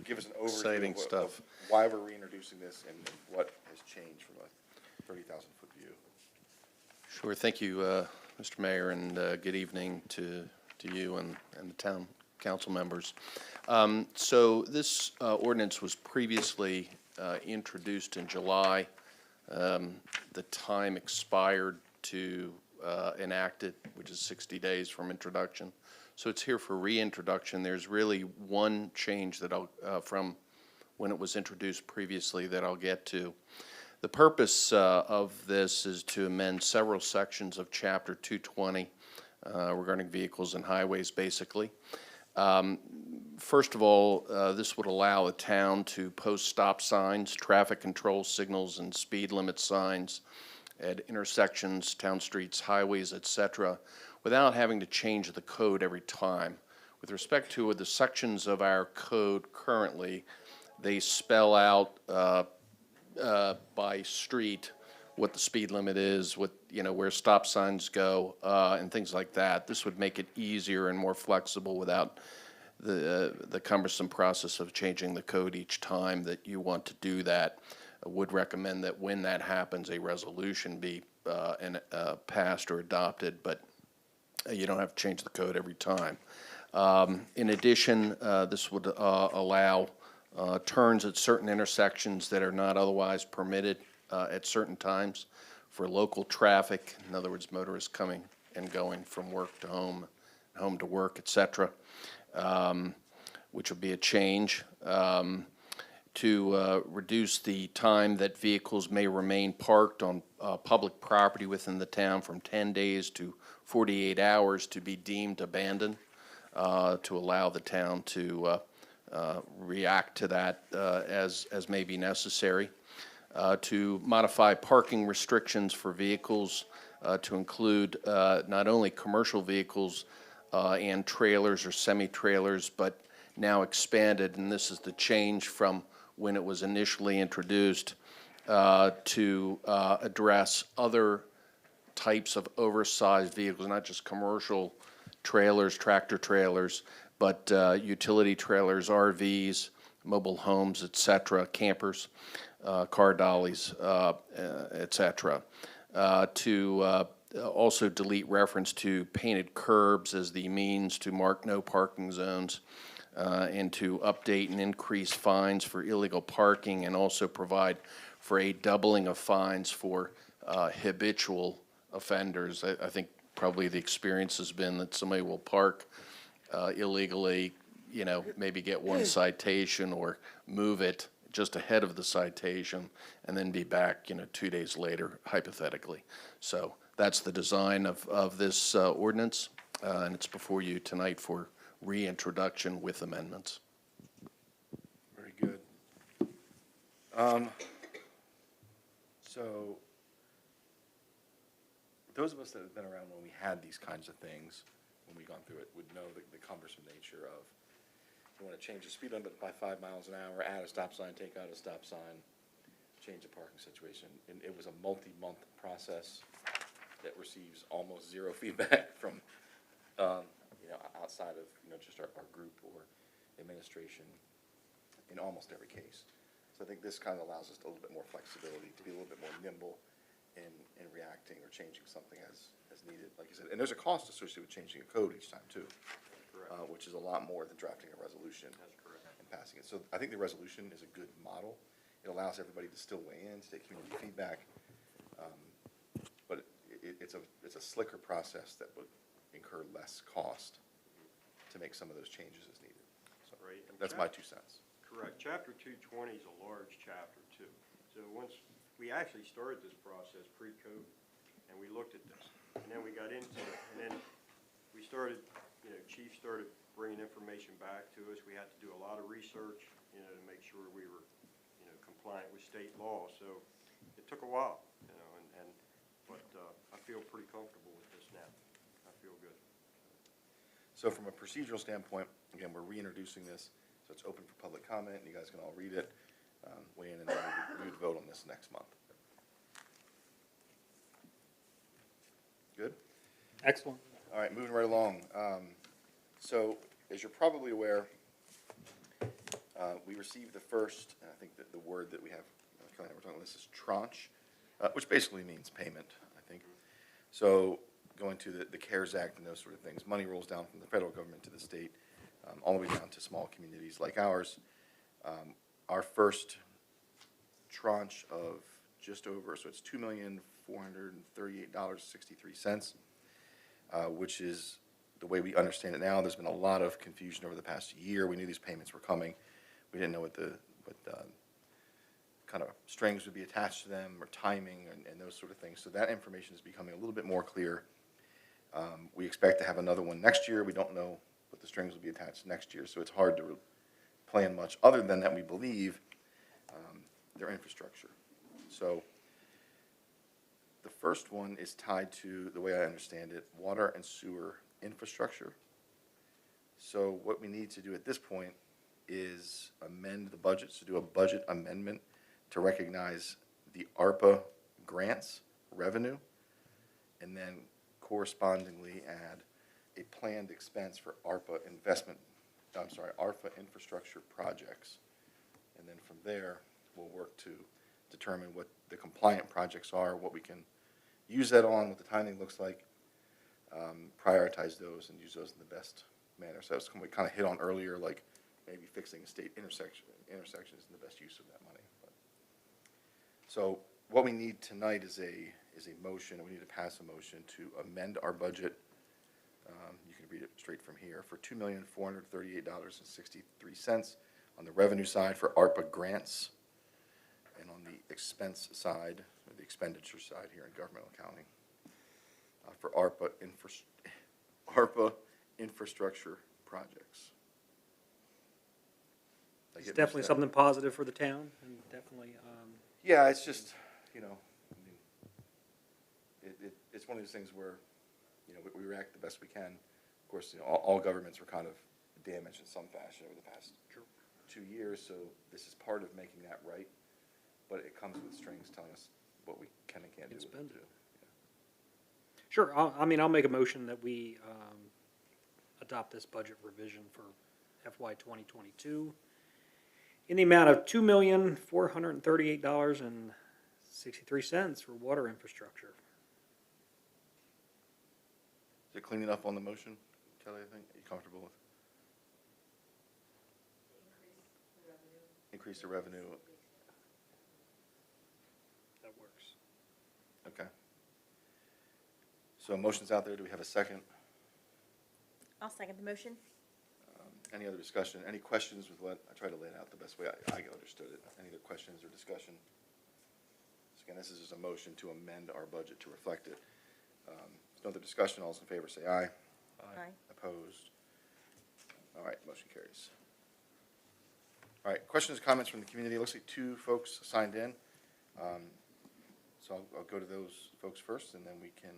give us an overview Exciting of stuff. why we're reintroducing this and what has changed from a 30,000-foot view. Sure. Thank you, Mr. Mayor, and good evening to you and the town council members. So this ordinance was previously introduced in July. The time expired to enact it, which is 60 days from introduction. So it's here for reintroduction. There's really one change that from when it was introduced previously that I'll get to. The purpose of this is to amend several sections of Chapter 220 regarding vehicles and highways, basically. First of all, this would allow the town to post stop signs, traffic control signals, and speed limit signs at intersections, town streets, highways, etc., without having to change the code every time. With respect to the sections of our code currently, they spell out by street what the speed limit is, what, where stop signs go, and things like that. This would make it easier and more flexible without the cumbersome process of changing the code each time that you want to do that. I would recommend that when that happens, a resolution be passed or adopted, but you don't have to change the code every time. In addition, this would allow turns at certain intersections that are not otherwise permitted at certain times for local traffic, in other words, motorists coming and going from work to home, home to work, etc., which would be a change. To reduce the time that vehicles may remain parked on public property within the town from 10 days to 48 hours to be deemed abandoned, to allow the town to react to that as may be necessary. To modify parking restrictions for vehicles to include not only commercial vehicles and trailers or semi-trailers, but now expanded, and this is the change from when it was initially introduced to address other types of oversized vehicles, not just commercial trailers, tractor trailers, but utility trailers, RVs, mobile homes, et cetera, campers, car dollies, et cetera. To also delete reference to painted curbs as the means to mark no parking zones, and to update and increase fines for illegal parking, and also provide for a doubling of fines for habitual offenders. I think probably the experience has been that somebody will park illegally, you know, maybe get one citation or move it just ahead of the citation and then be back, you know, 2 days later, hypothetically. So that's the design of this ordinance, and it's before you tonight for reintroduction with amendments. Very good. So, those of us that have been around when we had these kinds of things, when we've gone through it, would know the cumbersome nature of, you want to change the speed limit by 5 miles an hour, add a stop sign, take out a stop sign, change the parking situation. And it was a multi-month process that receives almost zero feedback from, you know, outside of, you know, just our group or administration in almost every case. So I think this kind of allows us a little bit more flexibility, to be a little bit more nimble in reacting or changing something as needed, like you said. And there's a cost associated with changing a code each time, too, which is a lot more than drafting a resolution. That's correct. And passing it. So I think the resolution is a good model. It allows everybody to still weigh in, to take community feedback. But it's a slicker process that would incur less cost to make some of those changes as needed. So Right. And that's my 2 cents. Correct. Chapter 220 is a large chapter, too. So once, we actually started this process pre-COVID, and we looked at this. And then we got into it, and then we started, you know, Chief started bringing information back to us. We had to do a lot of research, you know, to make sure we were, you know, compliant with state law. So it took a while, you know, but I feel pretty comfortable with this now. I feel good. So from a procedural standpoint, again, we're reintroducing this, so it's open for public comment. You guys can all read it, weigh in, and then we would vote on this next month. Good? Excellent. All right, moving right along. So, as you're probably aware, we received the first, I think that the word that we have, Kelly and I were talking about this, is tranche, which basically means payment, I think. So, going to the CARES Act and those sort of things, money rolls down from the federal government to the state, all the way down to small communities like ours. Our first tranche of just over, so it's $2,438.63, which is the way we understand it now. There's been a lot of confusion over the past year. We knew these payments were coming. We didn't know what kind of strings would be attached to them, or timing, and those sort of things. So that information is becoming a little bit more clear. We expect to have another one next year. We don't know what the strings will be attached next year, so it's hard to plan much other than that we believe their infrastructure. So the first one is tied to, the way I understand it, water and sewer infrastructure. So what we need to do at this point is amend the budget, to do a budget amendment to recognize the ARPA grants revenue, and then correspondingly add a planned expense for ARPA infrastructure projects. And then from there, we'll work to determine what the compliant projects are, what we can use that on, what the timing looks like, prioritize those and use those in the best manner. So that's what we kind of hit on earlier, like maybe fixing a state intersection is the best use of that money. So what we need tonight is a motion. We need to pass a motion to amend our budget. You can read it straight from here, for $2,438.63 on the revenue side for ARPA grants, and on the expense side, or the expenditure side here in governmental accounting, for ARPA infrastructure projects. It's definitely something positive for the town, and definitely, Yeah, it's just, you know, I mean, it's one of those things where, you know, we react the best we can. Of course, you know, all governments were kind of damaged in some fashion over the past 2 years, so this is part of making that right. But it comes with strings telling us what we can and can't do. Can with it, spend too. Sure, I'll make a motion that we adopt this budget revision for FY 2022 in the amount of $2,438.63 for water infrastructure. Is it cleaning up on the motion, Kelly, I think? Are you comfortable with? Increase the revenue. That works. Okay. So a motion's out there. Do we have a second? I'll second the motion. Any other discussion? Any questions with what, I tried to lay it out the best way I understood it. Any other questions or discussion? So again, this is just a motion to amend our budget to reflect it. No other discussion. All those in favor say aye. Aye. Opposed? All right, motion carries. All right, questions, comments from the community? It looks like 2 folks signed in. So I'll go to those folks first, and then we can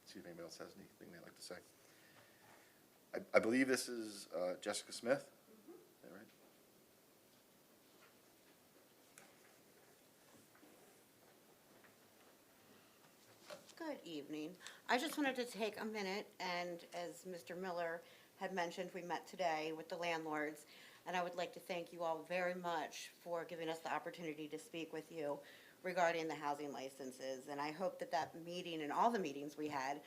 see if anybody else has anything they'd like to say. I believe this is Jessica Smith. Is that right? Good evening. I just wanted to take a minute, and as Mr. Miller had mentioned, we met today with the landlords, and I would like to thank you all very much for giving us the opportunity to speak with you regarding the housing licenses. And I hope that that meeting and all the meetings we had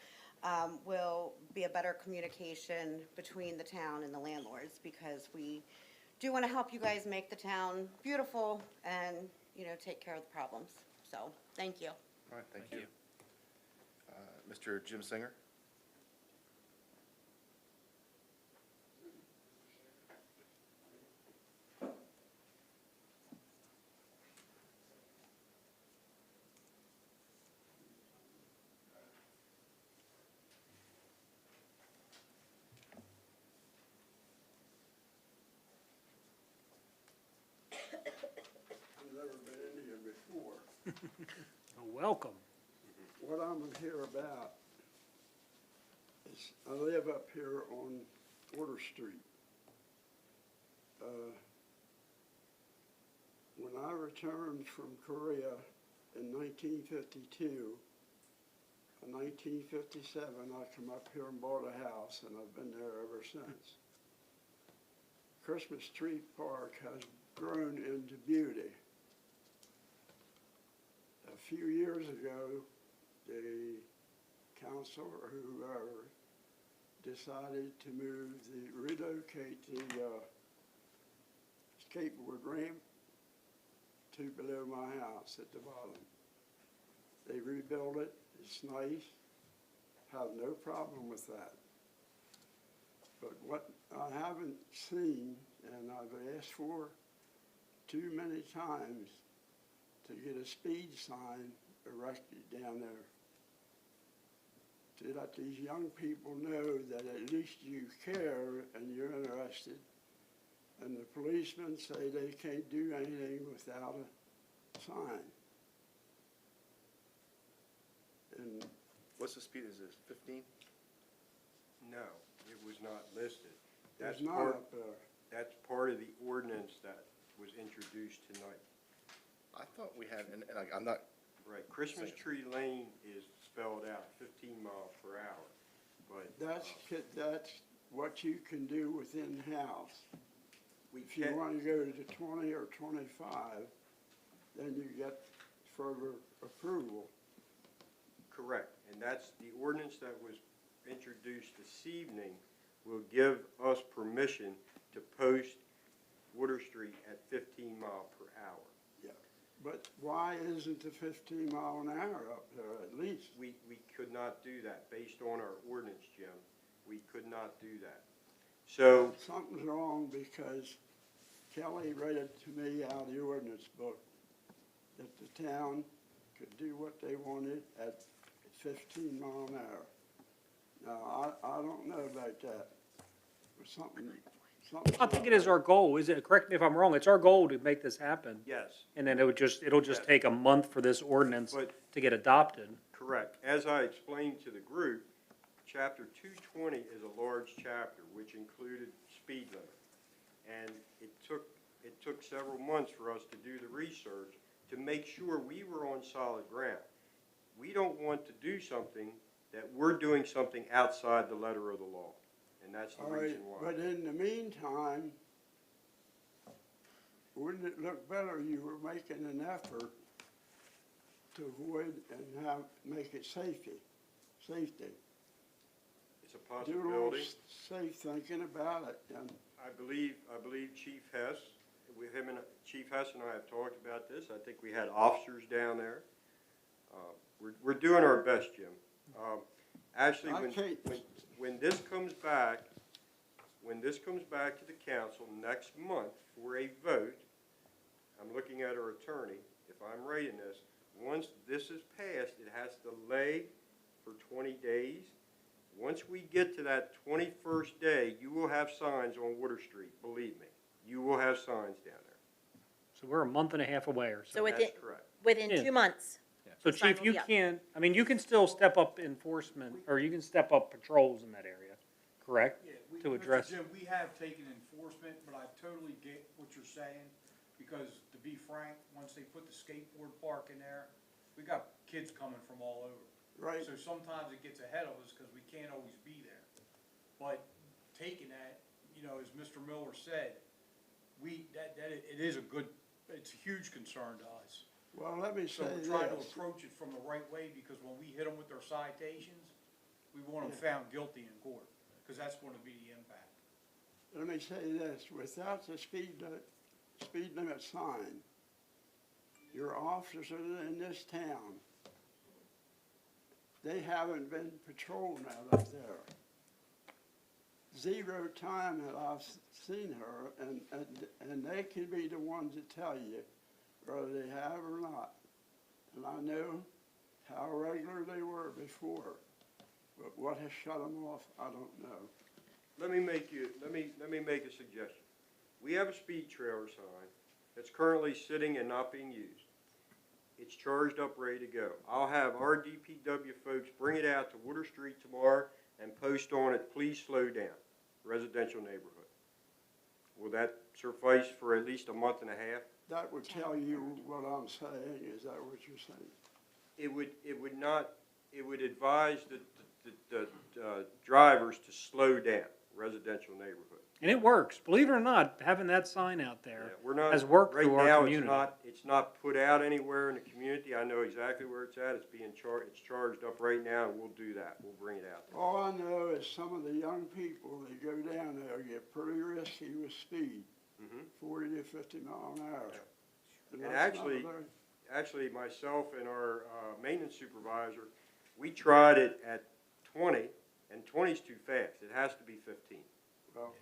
will be a better communication between the town and the landlords, because we do want to help you guys make the town beautiful and, you know, take care of the problems. So, thank you. All right, thank you. Mr. Jim Singer? I've never been in here before. Welcome. What I'm here about is, I live up here on Water Street. When I returned from Korea in 1952, in 1957, I come up here and bought a house, and I've been there ever since. Christmas Tree Park has grown into beauty. A few years ago, the council or whoever decided to relocate the skateboard ramp to below my house at the bottom. They rebuilt it, it's nice, have no problem with that. But what I haven't seen, and I've asked for too many times, to get a speed sign erected down there, to let these young people know that at least you care and you're interested. And the policemen say they can't do anything without a sign. And What's the speed? Is it 15? No, it was not listed. there's That's not part, up there. that's part of the ordinance that was introduced tonight. I thought we had, and I'm not, Right, Christmas Tree Lane is spelled out 15 miles per hour, but. That's what you can do within house. We If you can't, want to go to 20 or 25, then you get further approval. correct, and that's the ordinance that was introduced this evening will give us permission to post Water Street at 15 mile per hour. Yeah. But why isn't the 15 mile an hour up there at least? We could not do that based on our ordinance, Jim. We could not do that. So, Something's wrong, because Kelly read it to me out of the ordinance book, that the town could do what they wanted at 15 mile an hour. Now, I don't know about that, but something's I think it wrong. is our goal, is it, correct me if I'm wrong, it's our goal to make this happen. yes, And then it'll just Yes. take a month for this ordinance But- to get adopted. correct. As I explained to the group, Chapter 220 is a large chapter which included speed limit. And it took several months for us to do the research to make sure we were on solid ground. We don't want to do something that we're doing something outside the letter of the law, and that's the All right, reason why. but in the meantime, wouldn't it look better you were making an effort to avoid and make it safety? It's a Do a little possibility. safe thinking about it, and I believe Chief Hess, Chief Hess and I have talked about this. I think we had officers down there. We're doing our best, Jim. Actually, when this comes back to the council next month for a vote, I'm looking at our attorney, if I'm right in this, once this is passed, it has to lay for 20 days. Once we get to that 21st day, you will have signs on Water Street, believe me. You will have signs down there. So we're a month and a half away or so. So That's correct. within Yeah. 2 months. So the sign Chief, will you be up. can't, I mean, you can still step up enforcement, or you can step up patrols in that area, correct? Yeah, To address- Mr. Jim, we have taken enforcement, but I totally get what you're saying, because to be frank, once they put the skateboard park in there, we got kids coming from all over. right, So sometimes it gets ahead of us because we can't always be there. But taking that, you know, as Mr. Miller said, it is it's a huge concern to us. well, let me So say we're trying to this. approach it from the right way, because when we hit them with our citations, we want them found guilty in court, because that's going to be the impact. Let me say this, without the speed limit sign, your officers in this town, they haven't been patrolling that up there. 0 time that I've seen her, and they can be the ones that tell you whether they have or not. And I know how regular they were before, but what has shut them off, I don't know. Let me make a suggestion. We have a speed trailer sign that's currently sitting and not being used. It's charged up, ready to go. I'll have our DPW folks bring it out to Water Street tomorrow and post on it, please slow down, residential neighborhood. Will that suffice for at least a month and a half? That would tell you what I'm saying, is that what you're saying? It would advise the drivers to slow down, residential neighborhood. And it works, believe it or not, having that sign out Yeah, there we're not, has worked right through our now, community. it's not put out anywhere in the community. I know exactly where it's at. It's being it's charged up right now, and we'll do that. We'll bring it out. All I know is some of the young people that go down there get pretty risky with speed, Mhm. 40 to 50 mile an hour. And that's actually- not very- Actually, myself and our maintenance supervisor, we tried it at 20, and 20's too fast. It has to be 15. well,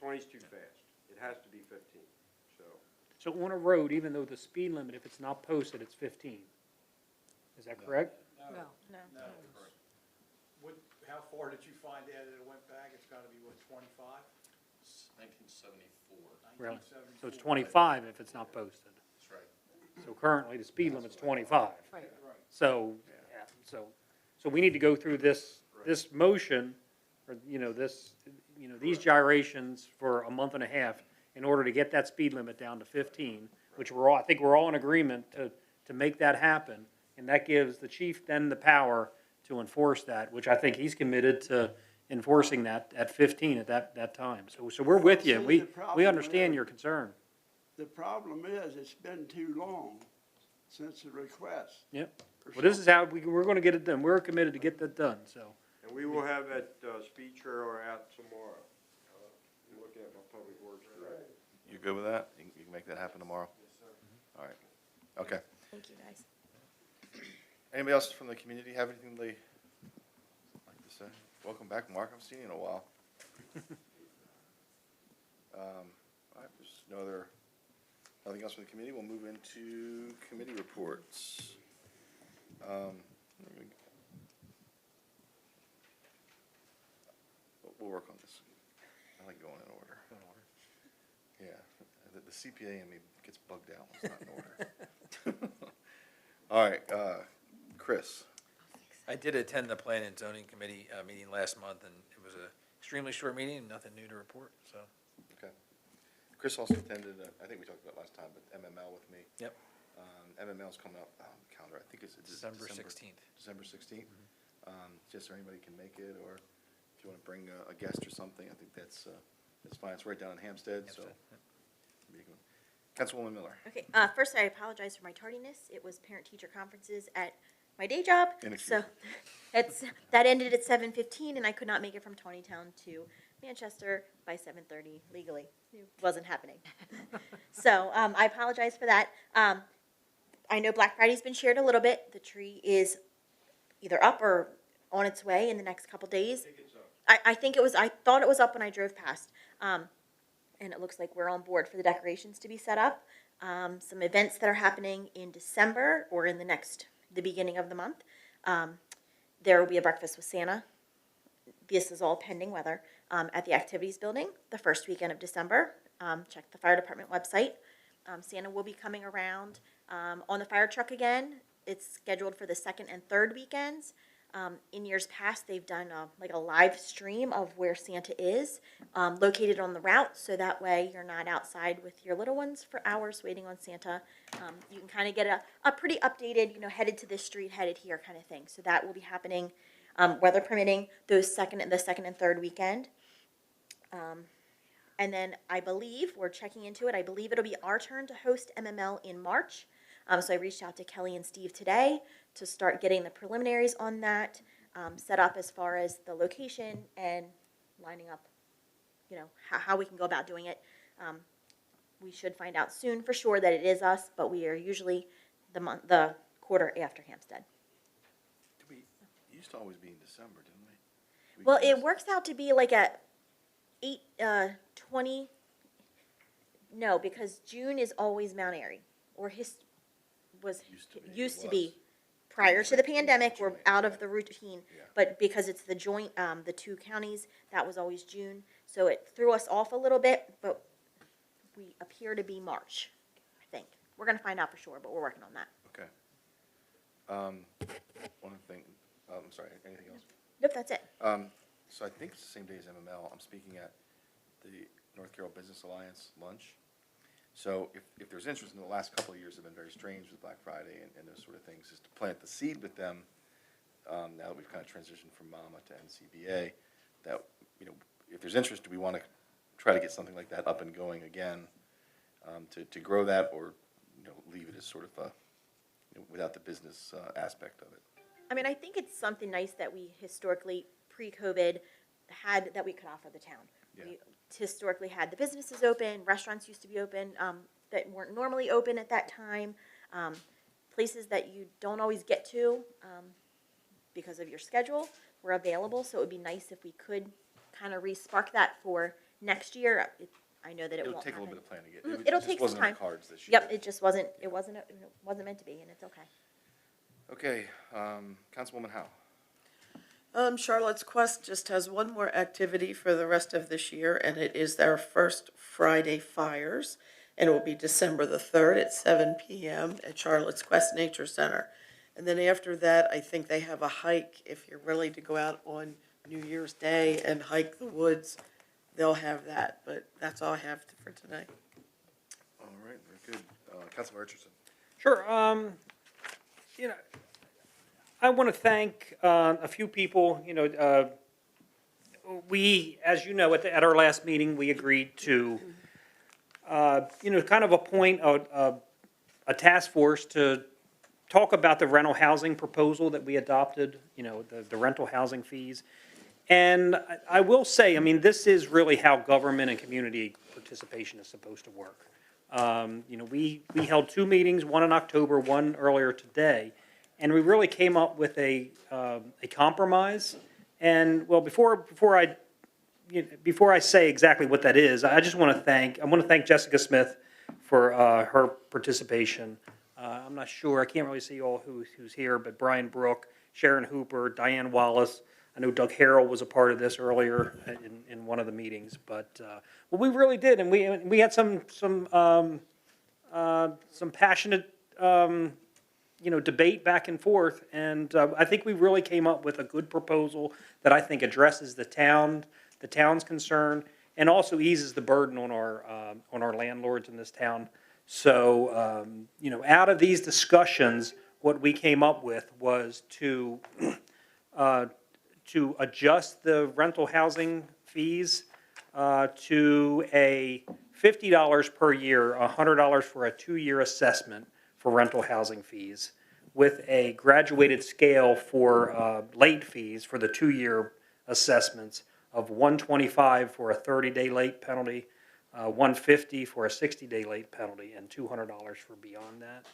20's too fast. It has to be 15, so. So on a road, even though the speed limit, if it's not posted, it's 15. Is that correct? No. No. No. How far did you find out that it went back? It's gotta be, what, 25? 1974. Really? So 1974. it's 25 if it's not posted. That's right. So currently, the speed limit's 25. Right. So, yeah, so we need to go through this motion, or, these gyrations for a month and a half in order to get that speed limit down to 15, which I think we're all in agreement to make that happen. And that gives the chief then the power to enforce that, which I think he's committed to enforcing that at 15 at that time. So we're with you. See, the We problem understand is- your concern. The problem is, it's been too long since the request. Yep. Well, this is how we're gonna get it done. We're committed to get that done, so. And we will have that speed trailer out tomorrow. I'm looking at my public works director. You good with that? You can make that happen tomorrow? All right, okay. Thank you, guys. Anybody else from the community have anything they like to say? Welcome back, Mark. I haven't seen you in a while. All right, there's nothing else from the committee. We'll move into committee reports. We'll work on this. I like going in order. Yeah, the CPA in me gets bugged out when it's not in order. All right, Chris. I did attend the Plan and Zoning Committee meeting last month, and it was an extremely short meeting, nothing new to report, so. Okay. Chris also attended, I think we talked about it last time, but MML with me. Yep. MML's coming up, calendar, I think it's December 16th. December 16th. Just so anybody can make it, or if you want to bring a guest or something, I think that's fine. It's right down in Hampstead, so. you can- Councilwoman Miller. Okay, first, I apologize for my tardiness. It was parent-teacher conferences at my day job. So Inexcusable. that ended at 7:15, and I could not make it from Tawnytown to Manchester by 7:30 legally. It wasn't happening. So I apologize for that. I know Black Friday's been shared a little bit. The tree is either up or on its way in the next couple days. I think it was, I thought it was up when I drove past. And it looks like we're on board for the decorations to be set up. Some events that are happening in December or in the beginning of the month. There will be a breakfast with Santa. This is all pending weather, at the Activities Building the first weekend of December. Check the fire department website. Santa will be coming around on the fire truck again. It's scheduled for the second and third weekends. In years past, they've done like a live stream of where Santa is, located on the route, so that way you're not outside with your little ones for hours waiting on Santa. You can kind of get a pretty updated, headed to this street, headed here kind of thing. So that will be happening, weather permitting, the second and third weekend. And then I believe, we're checking into it, I believe it'll be our turn to host MML in March. So I reached out to Kelly and Steve today to start getting the preliminaries on that, set up as far as the location and lining up, how we can go about doing it. We should find out soon for sure that it is us, but we are usually the quarter after Hampstead. It used to always be in December, didn't we? Well, it works out to be like a 20, no, because June is always Mount Airy, or used to be. Prior to the pandemic, we're out of the routine, but because it's the joint, the two counties, that was always June. So it threw us off a little bit, but we appear to be March, I think. We're gonna find out for sure, but we're working on that. Okay. One thing, I'm sorry, anything else? Nope, that's it. So I think it's the same day as MML. I'm speaking at the North Carroll Business Alliance lunch. So if there's interest, in the last couple of years have been very strange with Black Friday and those sort of things, is to plant the seed with them, now that we've kind of transitioned from MAMA to NCBA, that, if there's interest, do we want to try to get something like that up and going again, to grow that, or, leave it as sort of without the business aspect of it? I mean, I think it's something nice that we historically, pre-COVID, had, that we could offer the town. Yeah. We historically had the businesses open, restaurants used to be open, that weren't normally open at that time, places that you don't always get to, because of your schedule were available, so it would be nice if we could kind of re-spark that for next year. I know that it won't It'll take a little happen. bit of planning. It'll just take some wasn't on the time. cards this year. Yep, it wasn't meant to be, and it's okay. Okay, Councilwoman Howe. Charlotte's Quest just has one more activity for the rest of this year, and it is their first Friday Fires, and it will be December the 3rd at 7 p.m. at Charlotte's Quest Nature Center. And then after that, I think they have a hike. If you're really to go out on New Year's Day and hike the woods, they'll have that. But that's all I have for today. All right, very good. Councilman Richardson. Sure. I want to thank a few people. We, as you know, at our last meeting, we agreed to, kind of appoint a task force to talk about the rental housing proposal that we adopted, the rental housing fees. And I will say, this is really how government and community participation is supposed to work. We held two meetings, one in October, one earlier today, and we really came up with a compromise. And well, before I say exactly what that is, I want to thank Jessica Smith for her participation. I'm not sure, I can't really see all who's here, but Brian Brook, Sharon Hooper, Diane Wallace. I know Doug Harrell was a part of this earlier in one of the meetings, but we really did, and we had some passionate debate back and forth, and I think we really came up with a good proposal that I think addresses the town's concern and also eases the burden on our landlords in this town. So, you know, out of these discussions, what we came up with was to adjust the rental housing fees to a $50 per year, $100 for a 2-year assessment for rental housing fees, with a graduated scale for late fees for the 2-year assessments of $125 for a 30-day late penalty, $150 for a 60-day late penalty, and $200 for beyond that.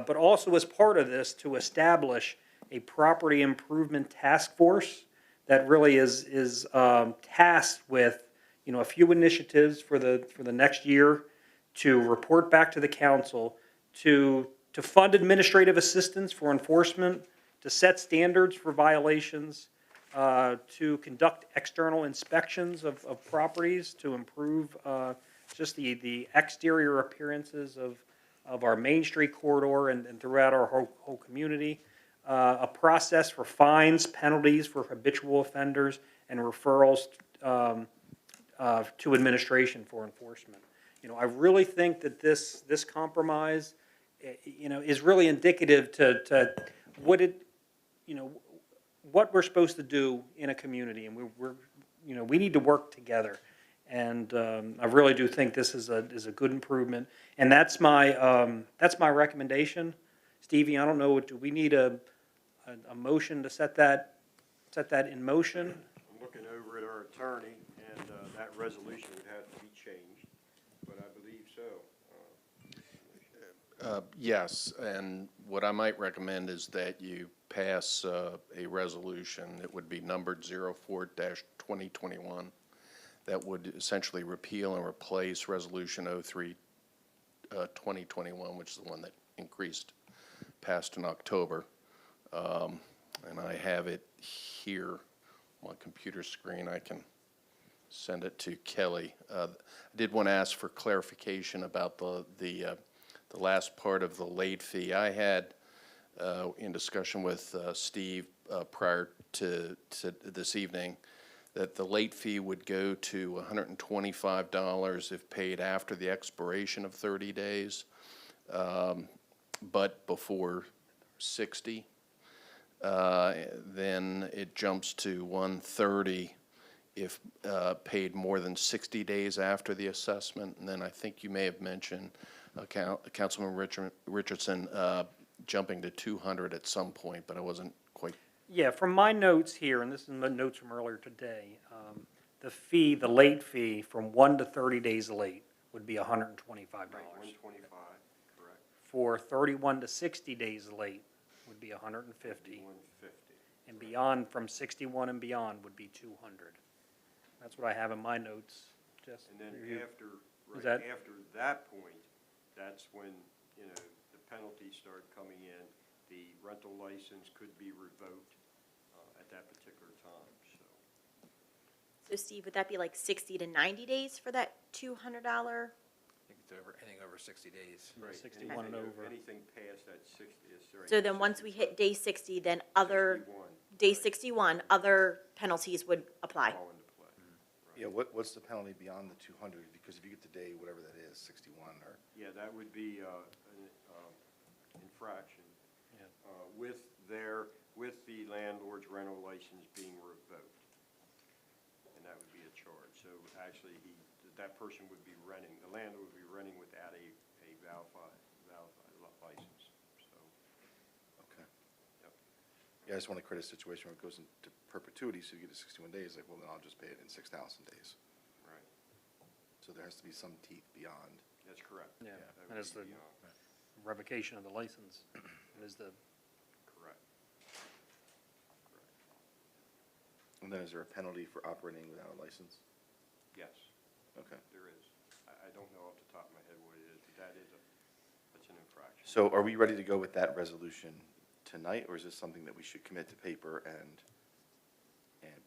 But also as part of this, to establish a property improvement task force that really is tasked with, you know, a few initiatives for the next year, to report back to the council, to fund administrative assistance for enforcement, to set standards for violations, to conduct external inspections of properties to improve just the exterior appearances of our Main Street corridor and throughout our whole community, a process for fines, penalties for habitual offenders, and referrals to administration for enforcement. You know, I really think that this compromise, you know, is really indicative to what it, you know, what we're supposed to do in a community, and we're you know, we need to work together. And I really do think this is a good improvement, and that's my recommendation. Stevie, I don't know, do we need a motion to set that in motion? I'm looking over at our attorney, and that resolution would have to be changed, but I believe so. Yes, and what I might recommend is that you pass a resolution that would be numbered 04-2021 that would essentially repeal and replace Resolution 03-2021, which is the one that increased passed in October. And I have it here on my computer screen. I can send it to Kelly. I did want to ask for clarification about the last part of the late fee. I had, in discussion with Steve prior to this evening, that the late fee would go to $125 if paid after the expiration of 30 days, but before 60. Then it jumps to $130 if paid more than 60 days after the assessment. And then I think you may have mentioned, Councilman Richardson, jumping to $200 at some point, but I wasn't quite. Yeah, from my notes here, and this is my notes from earlier today, the late fee from 1 to 30 days late would be $125. Right, 125, correct. For 31 to 60 days late would be $150. 150. And beyond, from 61 and beyond would be $200. That's what I have in my notes, Jess. And then after, Is right, that- after that point, that's when, you know, the penalties start coming in. The rental license could be revoked at that particular time, so. So Steve, would that be like 60 to 90 days for that $200? I think it's anything over 60 days. Right, 61 and anything- over. Anything past that 60 is, sorry. So then once we hit day 60, then other, 61, day right, 61, other penalties would apply. fall into play. Yeah, what's the penalty beyond the 200? Because if you get to day, whatever that is, 61 or, Yeah, that would be an infraction Yeah. with the landlord's rental license being revoked. And that would be a charge. So actually, that person would be renting, the landlord would be renting without a valid license, so. okay. Yep. Yeah, I just want to create a situation where it goes into perpetuity, so you get to 61 days, like, well, then I'll just pay it in 6,000 days. Right, So there has to be some teeth beyond. that's correct. Yeah, That and would it's be the beyond. revocation of the license. Is the Correct. And then is there a penalty for operating without a license? Yes, Okay. there is. I don't know off the top of my head what it is, but that's an infraction. So are we ready to go with that resolution tonight, or is this something that we should commit to paper and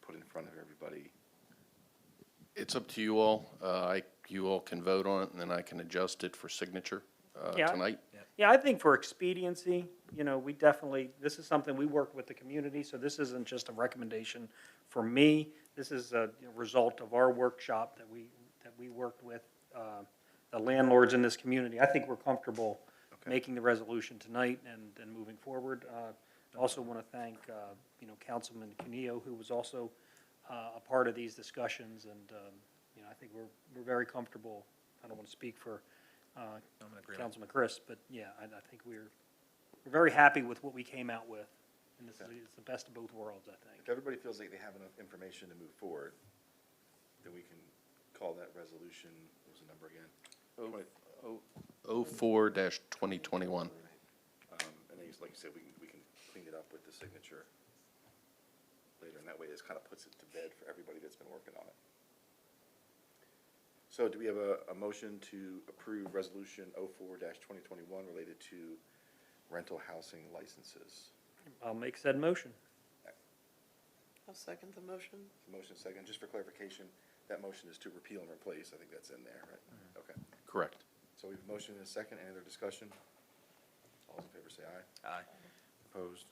put in front of everybody? It's up to you all. You all can vote on it, and then I can adjust it for signature Yeah. tonight. Yeah, I think for expediency, you know, we definitely, this is something we work with the community, so this isn't just a recommendation for me. this is a result of our workshop that we worked with the landlords in this community. I think we're comfortable making the resolution tonight and moving forward. Also want to thank, Councilman Canio, who was also a part of these discussions, and, I think we're very comfortable. I don't want to speak for I'm in agreement. Councilman Chris, but yeah, I think we're very happy with what we came out with. And this is the best of both worlds, I think. If everybody feels like they have enough information to move forward, then we can call that resolution, what was the number again? 04-2021. And then, like you said, we can clean it up with the signature later, and that way it kind of puts it to bed for everybody that's been working on it. So do we have a motion to approve resolution 04-2021 related to rental housing licenses? I'll make said motion. I'll second the motion. Motion second, just for clarification, that motion is to repeal and replace, I think that's in there, right? Okay, Correct. so we have a motion and a second, any other discussion? All those in favor say aye. Aye. Opposed?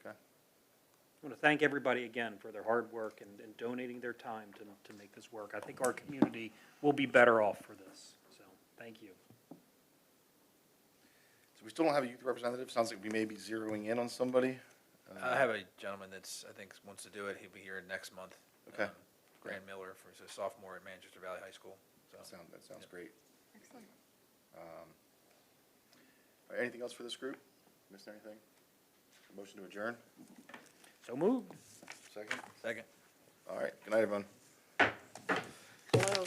Okay. I want to thank everybody again for their hard work and donating their time to make this work. I think our community will be better off for this, so thank you. So we still don't have a youth representative, sounds like we may be zeroing in on somebody. I have a gentleman that's, I think, wants to do it. He'll be here next month. Okay. Grant Miller, he's a sophomore at Manchester Valley High School. So That sounds great. Excellent. All right, anything else for this group? Missed anything? Motion to adjourn? So moved. Second? Second. All right, good night, everyone. Hello.